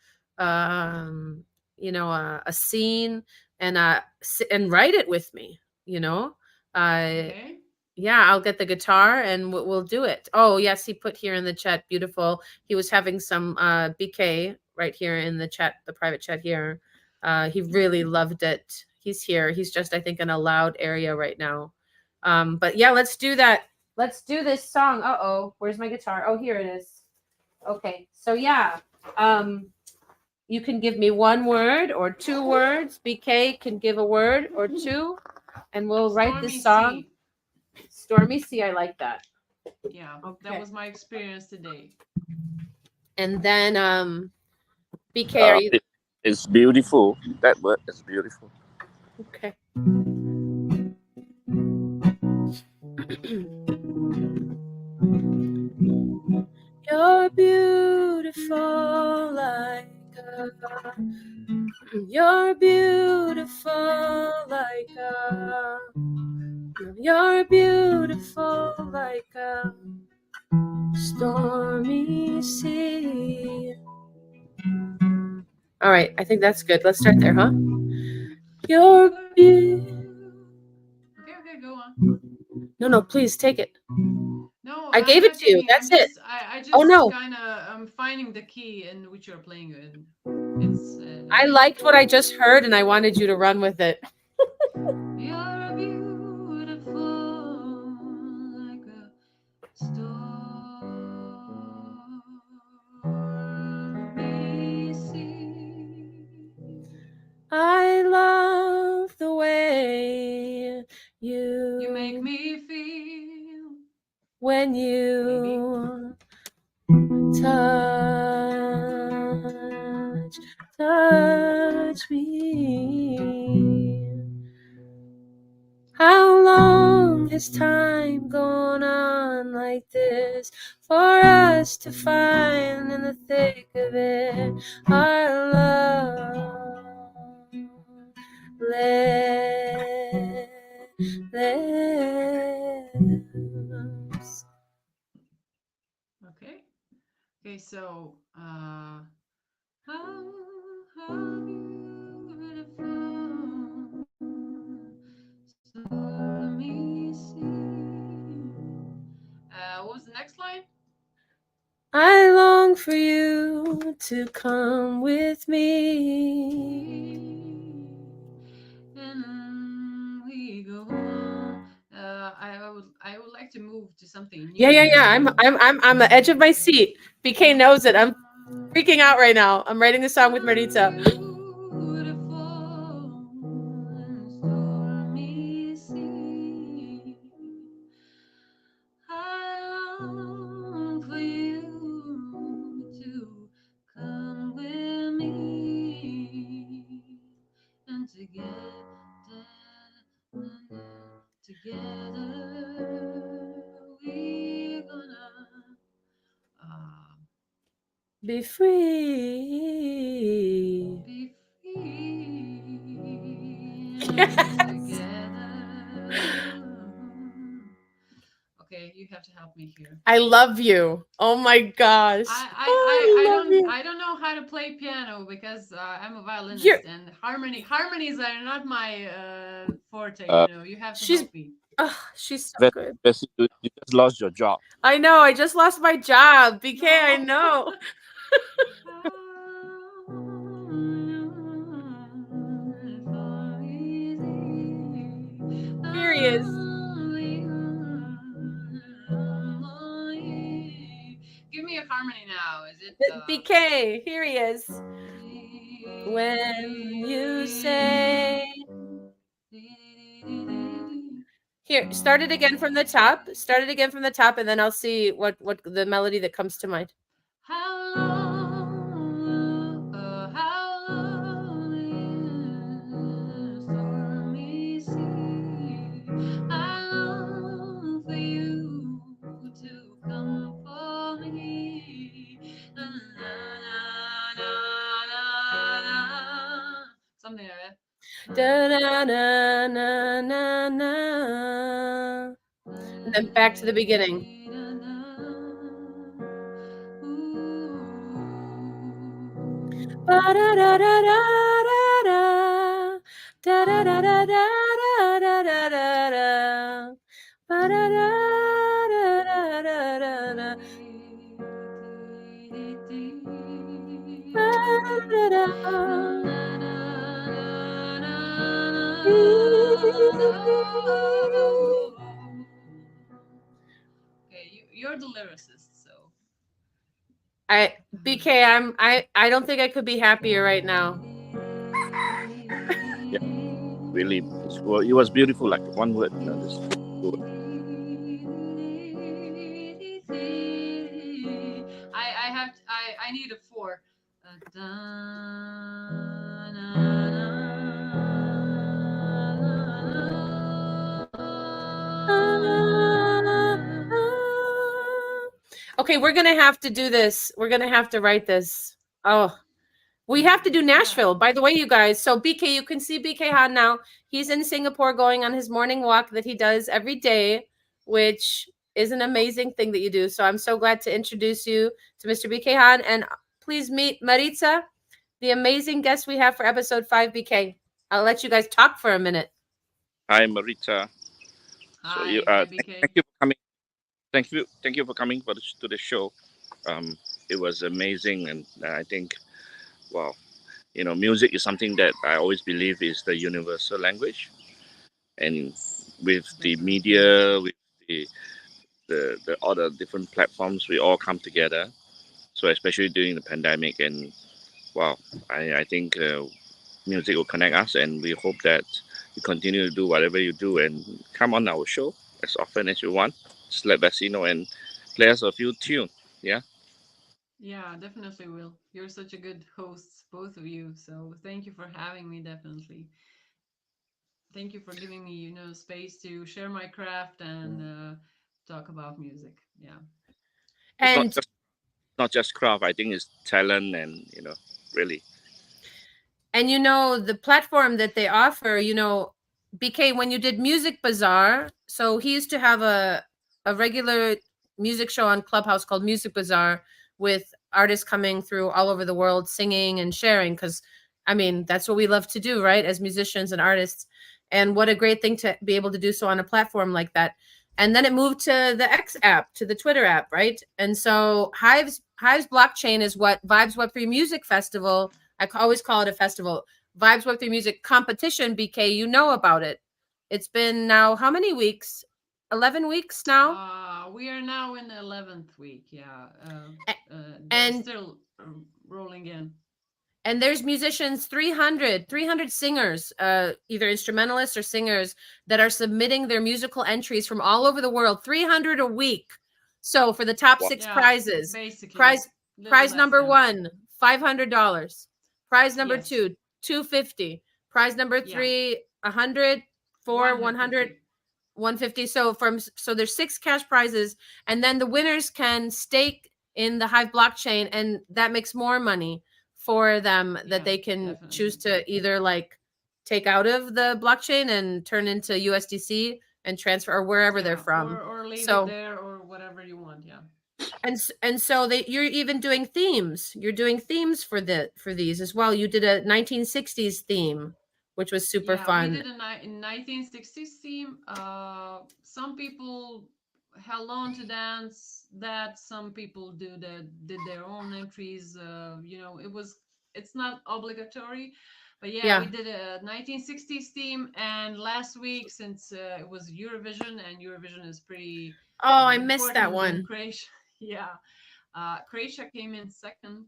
Speaker 1: scene, and write it with me. You know, uh,
Speaker 2: Okay.
Speaker 1: Yeah, I'll get the guitar and we'll do it. Oh, yes, he put here in the chat, beautiful. He was having some BK right here in the chat, the private chat here. He really loved it. He's here. He's just, I think, in a loud area right now. But yeah, let's do that. Let's do this song. Uh-oh, where's my guitar? Oh, here it is. Okay, so yeah, you can give me one word or two words. BK can give a word or two, and we'll write this song.
Speaker 2: Stormy Sea.
Speaker 1: Stormy Sea, I like that.
Speaker 2: Yeah, that
Speaker 1: Okay.
Speaker 2: was my experience today.
Speaker 1: And then BK, are you
Speaker 3: It's beautiful. That word is beautiful.
Speaker 1: okay? You're beautiful like you're beautiful like you're beautiful like a stormy sea. All right, I think that's good. Let's start there, huh? You're
Speaker 2: Okay, go on.
Speaker 1: No, please take it.
Speaker 2: No,
Speaker 1: I
Speaker 2: I'm
Speaker 1: gave it
Speaker 2: not
Speaker 1: to you.
Speaker 2: taking.
Speaker 1: That's it.
Speaker 2: I
Speaker 1: Oh
Speaker 2: just
Speaker 1: no,
Speaker 2: kind of I'm finding the key in which you're playing in. It's.
Speaker 1: I liked what I just heard, and I wanted you to run with it.
Speaker 2: You're beautiful like a stormy sea.
Speaker 1: I love the way
Speaker 2: You make
Speaker 1: you
Speaker 2: me feel.
Speaker 1: when
Speaker 2: Maybe.
Speaker 1: you touch me. How long has time gone on like this for us to find in the thick of it our love? Lives.
Speaker 2: Okay. Okay. So. How beautiful, stormy sea. What was the next line?
Speaker 1: I long for you to come with me.
Speaker 2: And we go on. I would like to move to something new.
Speaker 1: Yeah. I'm on the edge of my seat. BK knows it. I'm freaking out right now. I'm writing a song with Marica.
Speaker 2: Beautiful and stormy sea. I long for you to come with me, and together we're gonna uh,
Speaker 1: Be free.
Speaker 2: be free and
Speaker 1: Yes.
Speaker 2: together. Okay, you have to help me here.
Speaker 1: I love you. Oh my gosh. Oh, I love you.
Speaker 2: I don't know how to play piano because I'm a
Speaker 1: You're
Speaker 2: violinist and harmonies are not my forte.
Speaker 3: Uh,
Speaker 2: You have to
Speaker 1: she's
Speaker 2: help me.
Speaker 1: she's so
Speaker 3: Ves-
Speaker 1: good.
Speaker 3: you just lost your job.
Speaker 1: I know. I just lost my job. BK, I
Speaker 2: No.
Speaker 1: know. Here he is.
Speaker 2: Give me a harmony now. Is it
Speaker 1: BK, here he is. When you say here, start it again from the top. Start it again from the top, and then I'll see what the melody that comes to mind.
Speaker 2: How long is stormy sea? I long for you to come for me. Na, na, na, na, na. Something like that.
Speaker 1: Da na na na na na. And then back to the beginning. Ba da da da da da da da da da da da da da da da. Ba da
Speaker 2: Okay, you're the lyricist, so
Speaker 1: I BK, I don't think I could be happier right now.
Speaker 3: Yeah, really. Well, it was beautiful, like one word, this word.
Speaker 2: I need a four. Da, na,
Speaker 1: Okay, we're gonna have to do this. We're gonna have to write this. Oh, we have to do
Speaker 2: yeah.
Speaker 1: Nashville. By the way, you guys. So BK, you can see BK Han now. He's in Singapore going on his morning walk that he does every day, which is an amazing thing that you do. So I'm so glad to introduce you to Mr. BK Han. And please meet Maritza, the amazing guest we have for episode 5, BK. I'll let you guys talk for a minute.
Speaker 3: Hi, Marita. So you,
Speaker 2: Hi,
Speaker 3: thank
Speaker 2: BK.
Speaker 3: you for coming. Thank you for coming to the show. Um, it was amazing, and I think, wow, music is something that I always believe is the universal language, and with the
Speaker 2: Definitely.
Speaker 3: media, with the all the different platforms, we all come together. So especially during the pandemic, and wow, I think music will connect us, and we hope that you continue to do whatever you do and come on our show as often as you want. Just let Bessie know and play us a few tunes. Yeah,
Speaker 2: Yeah, definitely will. You're such a good hosts, both of you. So thank you for having me. Definitely. Thank you for giving me, space to share my craft and talk about music. Yeah.
Speaker 3: it's not
Speaker 1: And
Speaker 3: just craft. I think it's talent, and really.
Speaker 1: the platform that they offer, BK, when you did Music Bazaar, so he used to have a regular music show on Clubhouse called Music Bazaar with artists coming through all over the world singing and sharing, cuz I mean, that's what we love to do, right? As musicians and artists. And what a great thing to be able to do so on a platform like that. And then it moved to the X app, to the Twitter app, right? And so Hive's blockchain is what Vibes Web3 Music Festival, always call it a festival. Vibes Web3 Music Competition, BK, you know about it. It's been now how many weeks? 11 weeks now?
Speaker 2: We are now in the 11th week. Yeah. They're
Speaker 1: And
Speaker 2: still rolling in.
Speaker 1: and there's musicians, 300 singers, either instrumentalists or singers, that are submitting their musical entries from all over the world, 300 a week. So for the top
Speaker 3: Wow.
Speaker 1: 6
Speaker 2: Yeah,
Speaker 1: prizes,
Speaker 2: basically.
Speaker 1: prize
Speaker 2: Little
Speaker 1: prize
Speaker 2: less,
Speaker 1: number
Speaker 2: yeah.
Speaker 1: 1, $500. Prize number
Speaker 2: Yes.
Speaker 1: 2, 250. Prize number
Speaker 2: Yeah.
Speaker 1: 3, 100. 4, 100,
Speaker 2: 150.
Speaker 1: 150. So there's 6 cash prizes, and then the winners can stake in the Hive blockchain, and that makes more money for them that
Speaker 2: Yeah,
Speaker 1: they can choose
Speaker 2: definitely.
Speaker 1: to either like take out of the blockchain and turn into USDC and transfer, or wherever they're
Speaker 2: Yeah,
Speaker 1: from.
Speaker 2: or leave it
Speaker 1: So
Speaker 2: there or whatever you want. Yeah.
Speaker 1: and so you're even doing themes. You're doing themes for these as well. You did a 1960s theme, which was super
Speaker 2: Yeah, we
Speaker 1: fun.
Speaker 2: did a 1960s theme. Some people held on to dance that. Some people did their own entries. It's not obligatory, but yeah, we
Speaker 1: Yeah.
Speaker 2: did a 1960s theme. And last week, since it was Eurovision, and Eurovision is pretty
Speaker 1: Oh, I missed that
Speaker 2: important in
Speaker 1: one.
Speaker 2: Croatia. Yeah, Croatia came in second,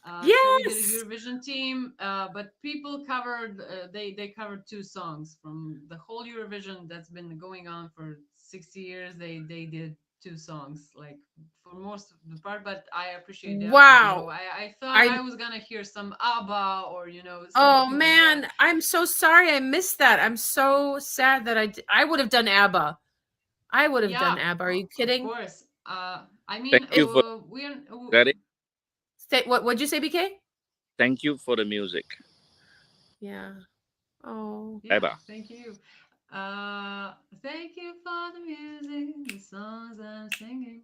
Speaker 2: so we did a
Speaker 1: Yes.
Speaker 2: Eurovision team. But people covered they covered two songs from the whole Eurovision that's been going on for 60 years. They did two songs, like for most of the part. But I appreciate the effort.
Speaker 1: Wow.
Speaker 2: I thought
Speaker 1: I
Speaker 2: I was gonna hear some ABBA or
Speaker 1: Oh
Speaker 2: something like that.
Speaker 1: man, I'm so sorry I missed that. I'm so sad that I would have done ABBA. I would have done
Speaker 2: Yeah,
Speaker 1: ABBA. Are you
Speaker 2: of
Speaker 1: kidding?
Speaker 2: course. I
Speaker 3: Thank
Speaker 2: mean,
Speaker 3: you for
Speaker 2: we're
Speaker 3: that.
Speaker 1: Say what'd you say, BK?
Speaker 3: Thank you for the music.
Speaker 1: Yeah. Oh.
Speaker 2: yeah.
Speaker 3: Eba.
Speaker 2: Thank you. Uh, Thank you for the music, the songs I'm singing.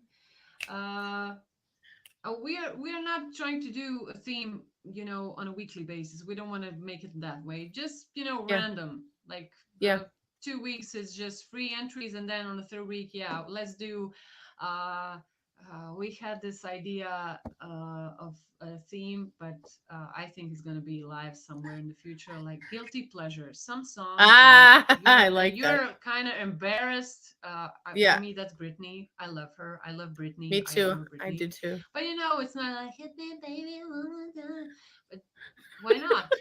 Speaker 2: Uh, we are not trying to do a theme, on a weekly basis. We don't want to make it that way. Just
Speaker 1: Yeah.
Speaker 2: random. Like
Speaker 1: Yeah.
Speaker 2: 2 weeks is just free entries, and then on the third week, yeah, let's do uh We had this idea of a theme, but I think it's going to be live somewhere in the future, like guilty pleasure. Some songs that
Speaker 1: Ah, I
Speaker 2: you're
Speaker 1: like that.
Speaker 2: you're kind of embarrassed. For
Speaker 1: Yeah,
Speaker 2: me, that's Britney. I love her. I love Britney.
Speaker 1: me
Speaker 2: I
Speaker 1: too.
Speaker 2: adore
Speaker 1: I
Speaker 2: Britney.
Speaker 1: do too.
Speaker 2: But it's not like hit me, baby, one more time. But why not?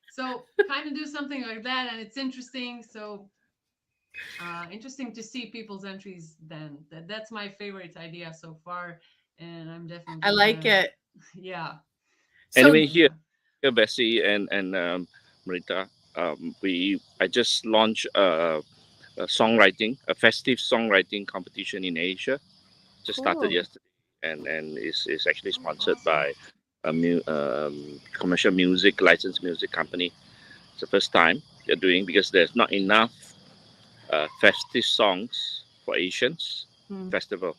Speaker 2: So kind of do something like that, and it's interesting. So interesting to see people's entries then. That's my favorite idea so far, and I'm
Speaker 1: I
Speaker 2: definitely
Speaker 1: like
Speaker 2: gonna,
Speaker 1: it.
Speaker 2: yeah,
Speaker 1: So,
Speaker 3: Anyway, here,
Speaker 2: yeah.
Speaker 3: here Bessie and Marita, I just launched a songwriting, a festive songwriting competition in Asia. Just started
Speaker 1: cool.
Speaker 3: yesterday, and is actually
Speaker 2: Oh,
Speaker 3: sponsored
Speaker 2: awesome.
Speaker 3: by a commercial music licensed music company. It's the first time they're doing because there's not enough festive songs for Asians
Speaker 1: Mm.
Speaker 3: festival.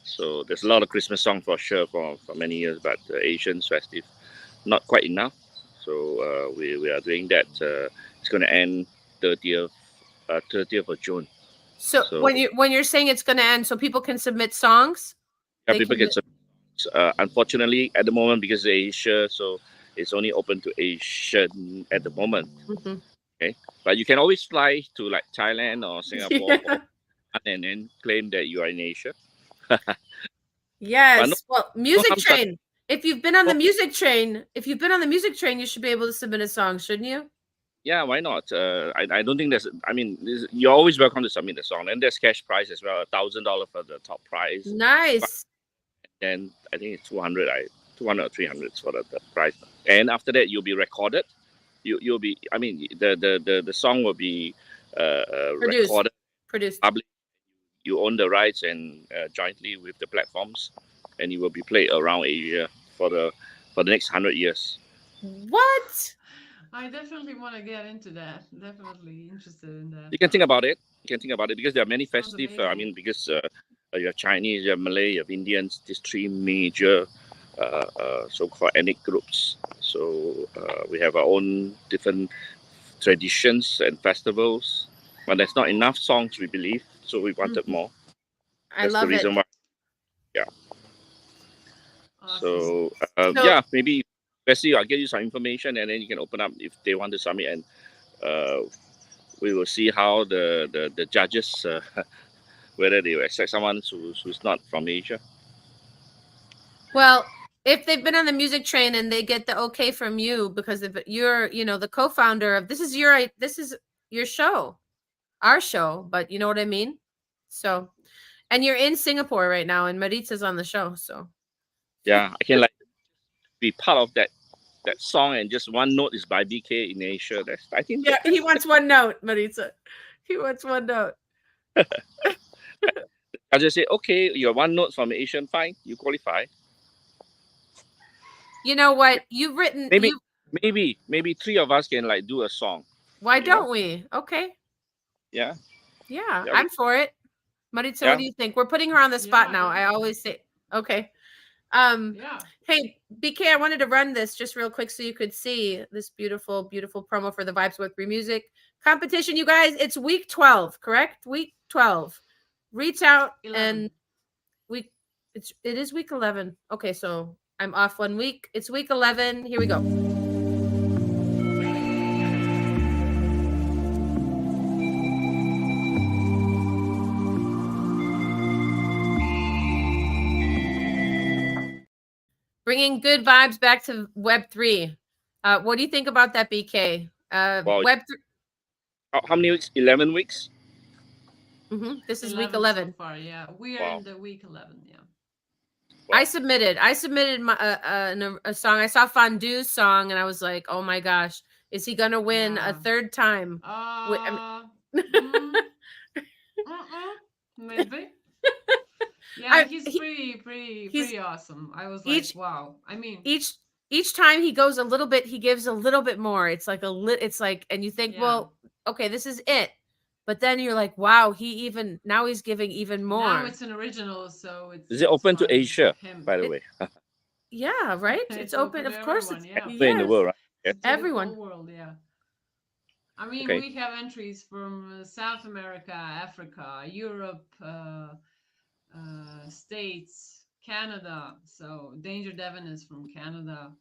Speaker 3: So there's a lot of Christmas songs for sure for many years, but Asians festive not quite enough. So we are doing that. It's going to end 30th 30th of June.
Speaker 1: So
Speaker 3: So
Speaker 1: when you're saying it's going to end, so people can submit songs,
Speaker 3: yeah,
Speaker 1: they
Speaker 3: people
Speaker 1: can.
Speaker 3: can. Unfortunately, at the moment because it's Asia, so it's only open to Asian at the moment.
Speaker 1: Mhm.
Speaker 3: Okay, but you can always fly to like Thailand or Singapore or
Speaker 1: Yeah.
Speaker 3: and then claim that you are in Asia. But no,
Speaker 1: Yes. Well,
Speaker 3: no
Speaker 1: music
Speaker 3: harm starting.
Speaker 1: train. If you've been on the
Speaker 3: No,
Speaker 1: music train, if you've been on the music train, you should be able to submit a song, shouldn't you?
Speaker 3: yeah, why not? I don't think there's. I mean, you're always welcome to submit the song, and there's cash prize as well, $1,000 for the top prize. But
Speaker 1: Nice.
Speaker 3: then I think it's 200. 200 or 300 for the prize, and after that you'll be recorded. You'll be. I mean, the song will be
Speaker 1: Produced.
Speaker 3: recorded,
Speaker 1: Produced.
Speaker 3: published. You own the rights and jointly with the platforms, and it will be played around Asia for the next 100 years.
Speaker 1: What?
Speaker 2: I definitely want to get into that. Definitely interested in that.
Speaker 3: You can think about it. You can think about it because there are many
Speaker 2: Sounds
Speaker 3: festive. I
Speaker 2: amazing.
Speaker 3: mean, because you have Chinese, you have Malay, you have Indians. These three major so-called ethnic groups. So we have our own different traditions and festivals, but there's not enough songs, we believe. So we wanted
Speaker 1: Mhm.
Speaker 3: more.
Speaker 1: I
Speaker 3: That's the
Speaker 1: love it.
Speaker 3: reason why. Yeah.
Speaker 2: Awesome.
Speaker 3: So
Speaker 1: So,
Speaker 3: yeah, maybe Bessie, I'll get you some information, and then you can open up if they want to submit, and uh, we will see how the judges whether they will accept someone who's not from Asia.
Speaker 1: well, if they've been on the music train and they get the okay from you because of you're, the co-founder of this is your show, our show, but you know what I mean? So, and you're in Singapore right now and Maritza's on the show, so.
Speaker 3: Yeah, I can like be part of that song, and just one note is by BK in Asia. That's I think
Speaker 1: Yeah, he
Speaker 3: that's
Speaker 1: wants one note, Maritza. He wants one note.
Speaker 3: I just say okay, you're one note from Asian, fine, you qualify.
Speaker 1: You know what? You've written
Speaker 3: Maybe
Speaker 1: you
Speaker 3: maybe three of us can like do a song.
Speaker 1: why
Speaker 3: You know?
Speaker 1: don't we? Okay.
Speaker 3: Yeah,
Speaker 1: Yeah,
Speaker 3: yeah,
Speaker 1: I'm for it. Maritza, what
Speaker 3: yeah.
Speaker 1: do you think? We're putting her on the spot
Speaker 2: Yeah,
Speaker 1: now. I
Speaker 2: definitely.
Speaker 1: always say, okay. Um,
Speaker 2: Yeah.
Speaker 1: hey, BK, I wanted to run this just real quick so you could see this beautiful, beautiful promo for the Vibes with Free Music competition. You guys, it's week 12, correct? Week 12. Reach out
Speaker 2: 11.
Speaker 1: and week it is week 11. Okay, so I'm off 1 week. It's week 11. Here we go. Bringing good vibes back to Web3. What do you think about that, BK?
Speaker 3: Wow,
Speaker 1: Web3.
Speaker 3: how many weeks? 11 weeks.
Speaker 1: This is week
Speaker 2: 11 so
Speaker 1: 11.
Speaker 2: far. Yeah. We are
Speaker 3: Wow,
Speaker 2: in the week 11. Yeah.
Speaker 1: I
Speaker 3: wow.
Speaker 1: submitted. I submitted a song. I saw Fondue's song, and I was like, "Oh my gosh, is he gonna win a
Speaker 2: Yeah.
Speaker 1: third time?"
Speaker 2: Uh, mm, maybe. Yeah,
Speaker 1: I
Speaker 2: he's
Speaker 1: he, he's
Speaker 2: pretty awesome. I was like,
Speaker 1: each
Speaker 2: wow. I mean,
Speaker 1: each each time he goes a little bit, he gives a little bit more. It's like it's like, and you think,
Speaker 2: yeah.
Speaker 1: well, okay, this is it, but then you're like, wow, he's giving even
Speaker 2: Now
Speaker 1: more.
Speaker 2: it's an original, so it's
Speaker 3: Is it
Speaker 2: it's
Speaker 3: open to
Speaker 2: part of
Speaker 3: Asia,
Speaker 2: him.
Speaker 3: by the
Speaker 1: It
Speaker 3: way?
Speaker 1: Yeah, right. It's
Speaker 2: It's
Speaker 1: open.
Speaker 2: open to
Speaker 1: Of course,
Speaker 2: everyone.
Speaker 1: it's
Speaker 2: Yeah.
Speaker 3: Anywhere in the
Speaker 1: yes,
Speaker 3: world, right? Yeah.
Speaker 2: To the
Speaker 1: everyone.
Speaker 2: whole world. Yeah. I mean,
Speaker 3: Okay.
Speaker 2: we have entries from South America, Africa, Europe, States, Canada. So Danger Devon is from Canada.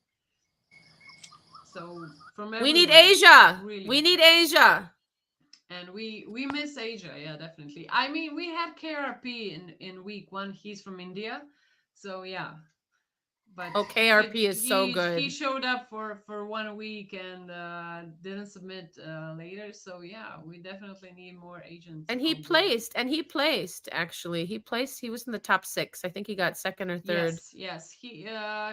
Speaker 2: So from
Speaker 1: We need
Speaker 2: everywhere,
Speaker 1: Asia. We
Speaker 2: really.
Speaker 1: need Asia.
Speaker 2: And we miss Asia, yeah, definitely. I mean, we had KRP in week one. He's from India, so yeah. But
Speaker 1: Oh, KRP is so
Speaker 2: he
Speaker 1: good.
Speaker 2: showed up for 1 week and didn't submit later. So yeah, we definitely need more agents
Speaker 1: And he
Speaker 2: on board.
Speaker 1: placed, and he placed actually. He placed, he was in the top 6. I think he got second or third.
Speaker 2: Yes, yes.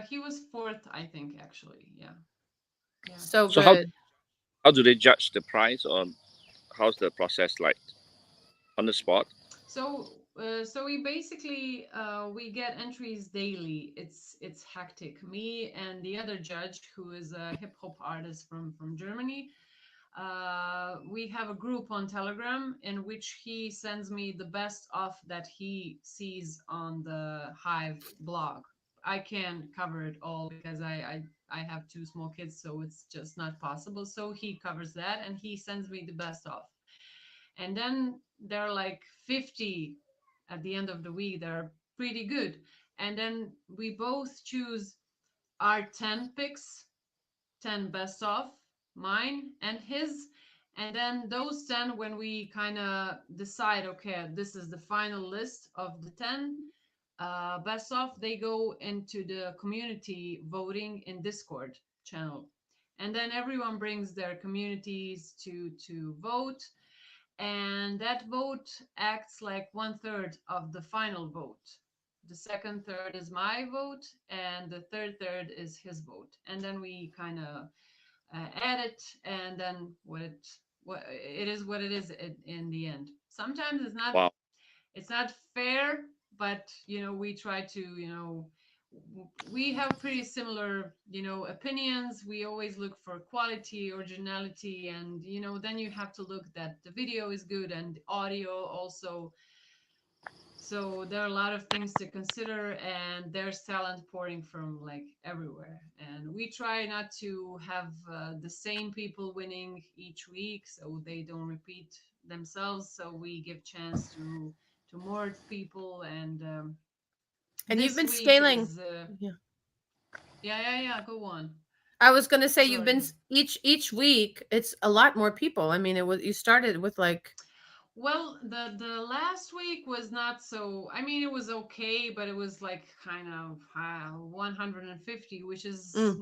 Speaker 2: He was fourth, I think, actually. Yeah. Yeah.
Speaker 1: So
Speaker 3: So how
Speaker 1: good.
Speaker 3: how do they judge the price, or how's the process like on the spot?
Speaker 2: So we basically we get entries daily. It's hectic. Me and the other judge, who is a hip hop artist from Germany, we have a group on Telegram in which he sends me the best of that he sees on the Hive blog. I can't cover it all because I have two small kids, so it's just not possible. So he covers that and he sends me the best of. And then there are like 50 at the end of the week that are pretty good. And then we both choose our 10 picks, 10 best of, mine and his. And then those 10, when we kind of decide, okay, this is the final list of the 10 best of, they go into the community voting in Discord channel. And then everyone brings their communities to vote, and that vote acts like 1/3 of the final vote. The second third is my vote, and the third is his vote. And then we kind of add it, and then what it is, what it is in the end. Sometimes
Speaker 3: Wow.
Speaker 2: it's not fair, but we try to we have pretty similar opinions. We always look for quality, originality, and then you have to look that the video is good and the audio also. So there are a lot of things to consider, and there's talent pouring from like everywhere, and we try not to have the same people winning each week so they don't repeat themselves, so we give chance to more people. And
Speaker 1: And you've
Speaker 2: this
Speaker 1: been
Speaker 2: week
Speaker 1: scaling.
Speaker 2: is
Speaker 1: Yeah.
Speaker 2: yeah, go on.
Speaker 1: I was going to say you've been
Speaker 2: Sorry.
Speaker 1: each week it's a lot more people. I mean, it was, you started with like
Speaker 2: Well, the last week was not so. I mean, it was okay, but it was like kind of 150, which is
Speaker 1: mm,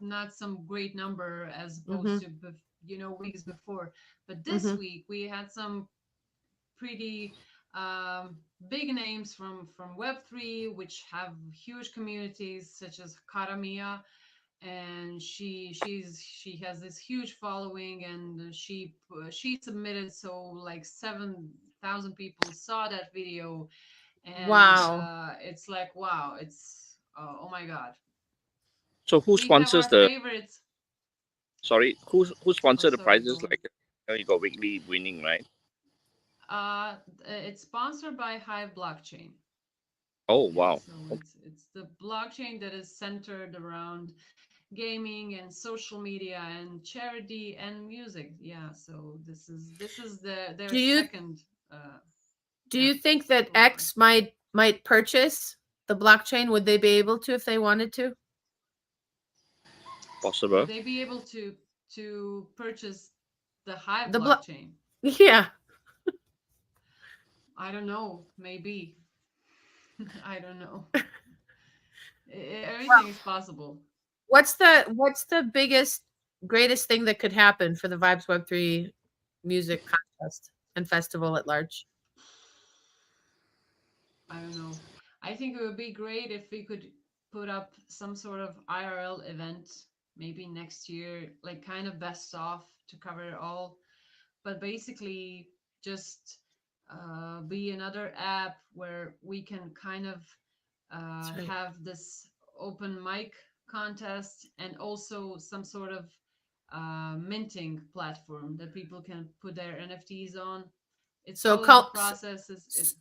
Speaker 2: not some great number as opposed
Speaker 1: mhm,
Speaker 2: to weeks before. But this
Speaker 1: mhm.
Speaker 2: week we had some pretty big names from Web3, which have huge communities, such as Karamia, and she has this huge following, and she submitted, so like 7,000 people saw that video. And
Speaker 1: Wow.
Speaker 2: it's like, wow, it's oh my god.
Speaker 3: So who
Speaker 2: We have
Speaker 3: sponsors
Speaker 2: our
Speaker 3: the?
Speaker 2: favorites.
Speaker 3: Sorry, who
Speaker 2: Oh,
Speaker 3: sponsor the
Speaker 2: sorry,
Speaker 3: prizes?
Speaker 2: go on.
Speaker 3: Like, you got weekly winning, right?
Speaker 2: It's sponsored by Hive Blockchain.
Speaker 3: Oh
Speaker 2: Yeah,
Speaker 3: wow.
Speaker 2: so it's the blockchain that is centered around gaming and social media and charity and music. Yeah, so this is their
Speaker 1: Do you
Speaker 2: second. uh
Speaker 1: do
Speaker 2: yeah,
Speaker 1: you think that
Speaker 2: go on.
Speaker 1: X might purchase the blockchain? Would they be able to if they wanted to?
Speaker 2: Would
Speaker 3: Possible.
Speaker 2: they be able to purchase the Hive
Speaker 1: The block
Speaker 2: blockchain?
Speaker 1: Yeah.
Speaker 2: I don't know, maybe. I don't know. Everything is possible.
Speaker 1: What's the biggest greatest thing that could happen for the Vibes Web3 music contest and festival at large?
Speaker 2: I don't know. I think it would be great if we could put up some sort of IRL event maybe next year, like kind of best off to cover it all. But basically, just be another app where we can kind of
Speaker 1: That's right.
Speaker 2: have this open mic contest, and also some sort of minting platform that people can put their NFTs on. It's
Speaker 1: So
Speaker 2: always the
Speaker 1: call
Speaker 2: process is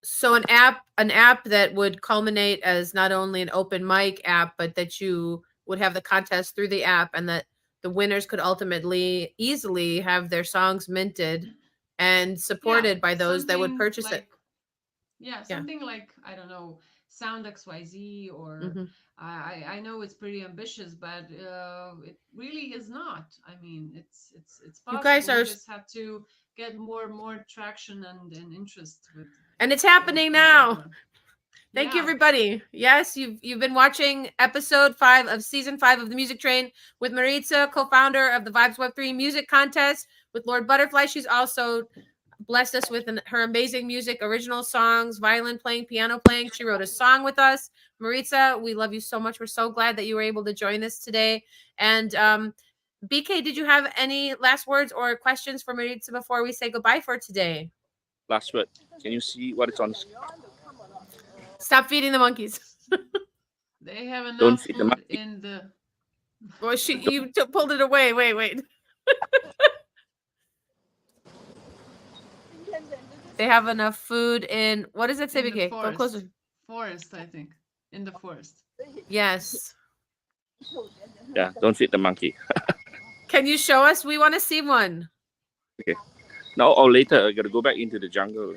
Speaker 1: so an app that would culminate as not only an open mic app, but that you would have the contest through the app, and that the winners could ultimately easily have their songs minted and
Speaker 2: yeah,
Speaker 1: supported by those that would
Speaker 2: something
Speaker 1: purchase it.
Speaker 2: like Yeah,
Speaker 1: Yeah.
Speaker 2: something like, I don't know, Sound XYZ, or
Speaker 1: Hmm.
Speaker 2: I know it's pretty ambitious, but it really is not. I mean, it's
Speaker 1: You guys
Speaker 2: possible. We
Speaker 1: are,
Speaker 2: just have to get more traction and interest
Speaker 1: and it's
Speaker 2: with
Speaker 1: happening now.
Speaker 2: everyone.
Speaker 1: Thank you,
Speaker 2: Yeah.
Speaker 1: everybody. Yes, you've been watching episode 5 of season 5 of the Music Train with Marica, co-founder of the Vibes Web3 Music Contest with Lord Butterfly. She's also blessed us with her amazing music, original songs, violin playing, piano playing. She wrote a song with us. Marica, we love you so much. We're so glad that you were able to join us today. And BK, did you have any last words or questions for Marica before we say goodbye for today?
Speaker 3: Last word. Can you see what is on?
Speaker 1: Stop feeding the monkeys.
Speaker 2: They have
Speaker 3: Don't
Speaker 2: enough
Speaker 3: feed the
Speaker 2: food
Speaker 3: monkey.
Speaker 2: in the.
Speaker 1: Well, you pulled it away. Wait. They have enough food in, what does it say,
Speaker 2: In the
Speaker 1: BK? Go closer.
Speaker 2: forest, I think, in the forest.
Speaker 1: Yes.
Speaker 3: Yeah, don't feed the monkey.
Speaker 1: Can you show us? We want to see one.
Speaker 3: Okay. Now or later, I gotta go back into the jungle.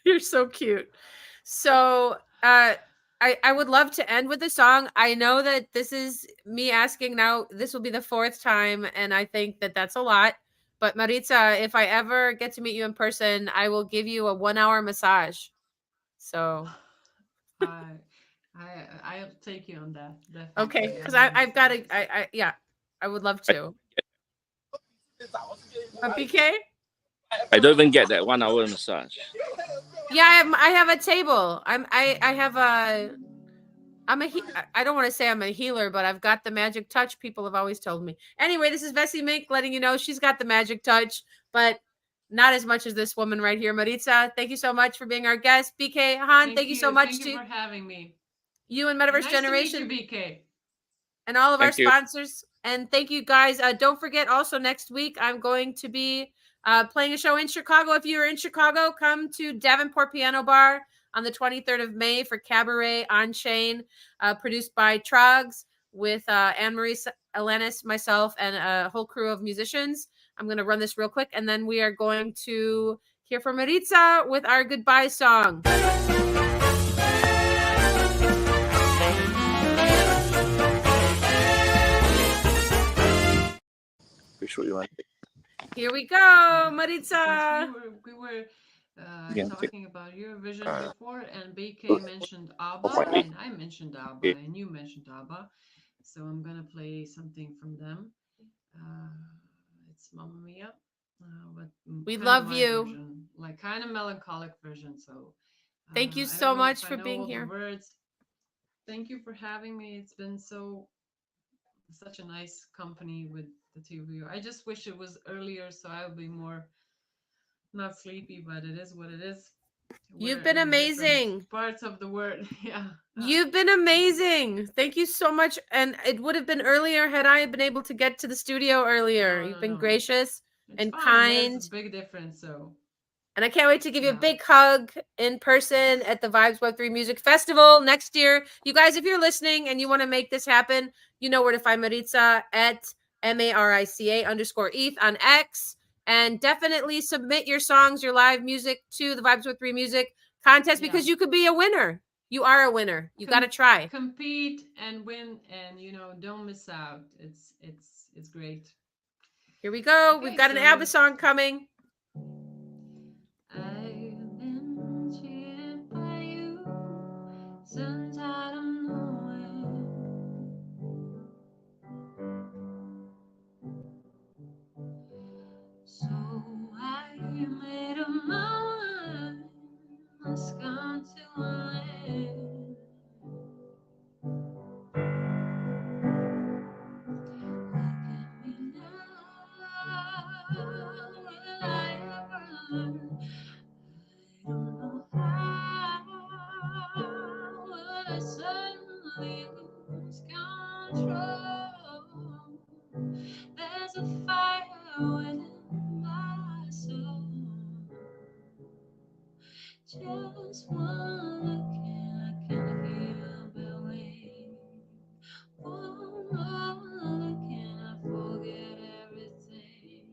Speaker 1: You're so cute. So, I would love to end with a song. I know that this is me asking now. This will be the 4th time, and I think that that's a lot. But Maritza, if I ever get to meet you in person, I will give you a 1-hour massage. So,
Speaker 2: I I'll take you on that,
Speaker 1: okay,
Speaker 2: definitely. I
Speaker 1: because
Speaker 2: love
Speaker 1: I've got to.
Speaker 2: massages.
Speaker 1: Yeah, I would love
Speaker 3: I,
Speaker 1: to. BK?
Speaker 3: I don't even get that 1 hour massage.
Speaker 1: Yeah, I have a table. I have a I don't want to say I'm a healer, but I've got the magic touch. People have always told me. Anyway, this is Bessie Mink letting you know she's got the magic touch, but not as much as this woman right here, Maritza. Thank you so much for being our guest. BK Han, thank you so much
Speaker 2: Thank you
Speaker 1: to
Speaker 2: for having me.
Speaker 1: you and
Speaker 2: And
Speaker 1: Metaverse
Speaker 2: nice to meet you,
Speaker 1: Generation
Speaker 2: BK.
Speaker 1: and all of our
Speaker 3: Thank you.
Speaker 1: sponsors. And thank you guys. Don't forget also next week I'm going to be playing a show in Chicago. If you're in Chicago, come to Davenport Piano Bar on the 23rd of May for Cabaret on Chain, produced by Trogs with Anne Marie Alanis, myself, and a whole crew of musicians. I'm going to run this real quick, and then we are going to hear from Maritza with our goodbye song.
Speaker 3: Which one you want?
Speaker 1: Here we go,
Speaker 2: Of course,
Speaker 1: Maritza.
Speaker 2: we were
Speaker 3: You can take.
Speaker 2: talking about Eurovision
Speaker 3: Uh,
Speaker 2: before, and BK
Speaker 3: good.
Speaker 2: mentioned
Speaker 3: Oh,
Speaker 2: ABBA,
Speaker 3: finally.
Speaker 2: and I mentioned ABBA,
Speaker 3: Okay.
Speaker 2: and you mentioned ABBA. So I'm gonna play something from them. Uh, it's Mamma Mia, but
Speaker 1: We
Speaker 2: kind of
Speaker 1: love
Speaker 2: my
Speaker 1: you.
Speaker 2: version, like kind of melancholic version. So
Speaker 1: Thank you
Speaker 2: I don't
Speaker 1: so
Speaker 2: know if
Speaker 1: much
Speaker 2: I
Speaker 1: for
Speaker 2: know
Speaker 1: being
Speaker 2: all the
Speaker 1: here.
Speaker 2: words. Thank you for having me. It's been such a nice company with the two of you. I just wish it was earlier so I would be more not sleepy, but it is what it is.
Speaker 1: You've
Speaker 2: We're
Speaker 1: been
Speaker 2: in different
Speaker 1: amazing.
Speaker 2: parts of the world. Yeah.
Speaker 1: You've been amazing. Thank you so much. And it would have been earlier had I been able to get to the studio earlier.
Speaker 2: No,
Speaker 1: You've
Speaker 2: no,
Speaker 1: been
Speaker 2: no.
Speaker 1: gracious
Speaker 2: It's
Speaker 1: and
Speaker 2: fine. There's a
Speaker 1: kind.
Speaker 2: big difference. So,
Speaker 1: And I can't wait to give you a
Speaker 2: yeah.
Speaker 1: big hug in person at the Vibes Web3 Music Festival next year. You guys, if you're listening and you want to make this happen, you know where to find Maritza at Marica_ETH on X. And definitely submit your songs, your live music to the Vibes Web3 Music contest
Speaker 2: Yeah.
Speaker 1: because you could be a winner. You are a winner. You got to try.
Speaker 2: Compete and win, and don't miss out. It's great.
Speaker 1: Here we go. We've
Speaker 2: Okay,
Speaker 1: got an ABBA
Speaker 2: so
Speaker 1: song coming.
Speaker 2: I've been cheated by you since I don't know it. So I made up my mind. Must come to an end. Look at me now. Will I ever learn? I don't know how. Will I suddenly lose control? There's a fire within my soul. Just one look and I can't help but wait. One more look and I forget everything.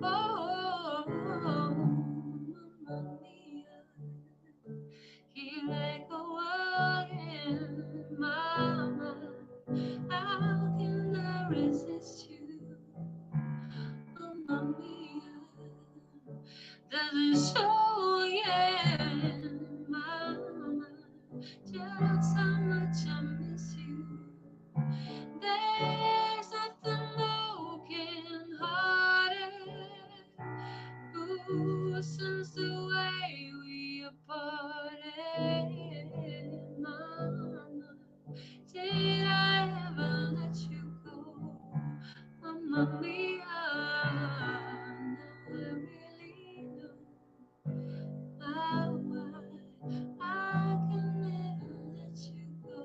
Speaker 2: Oh, Mamma Mia. doesn't show again. Mama, just how much I miss you. There's nothing broken hearted. Ooh, since the way we parted, Mama, did I ever let you go? Mamma mia, now I really know how I can never let you go.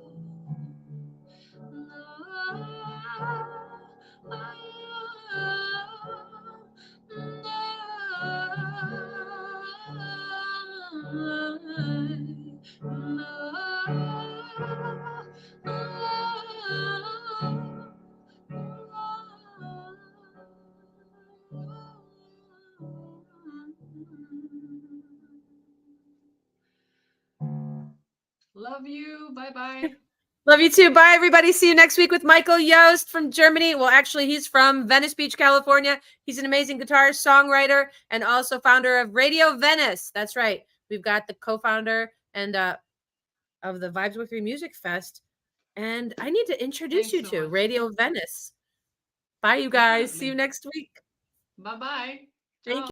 Speaker 2: Love you. Bye bye.
Speaker 1: Love you too. Bye, everybody. See you next week with Michael Yost from Germany. Well, actually, he's from Venice Beach, California. He's an amazing guitarist, songwriter, and also founder of Radio Venice. That's right. We've got the co-founder and of the Vibes with Your Music Fest. And I need to introduce
Speaker 2: Thanks
Speaker 1: you
Speaker 2: so
Speaker 1: to
Speaker 2: much.
Speaker 1: Radio Venice. Bye, you guys. See you
Speaker 2: Definitely.
Speaker 1: next week.
Speaker 2: Bye bye.
Speaker 1: Thank
Speaker 2: Ciao.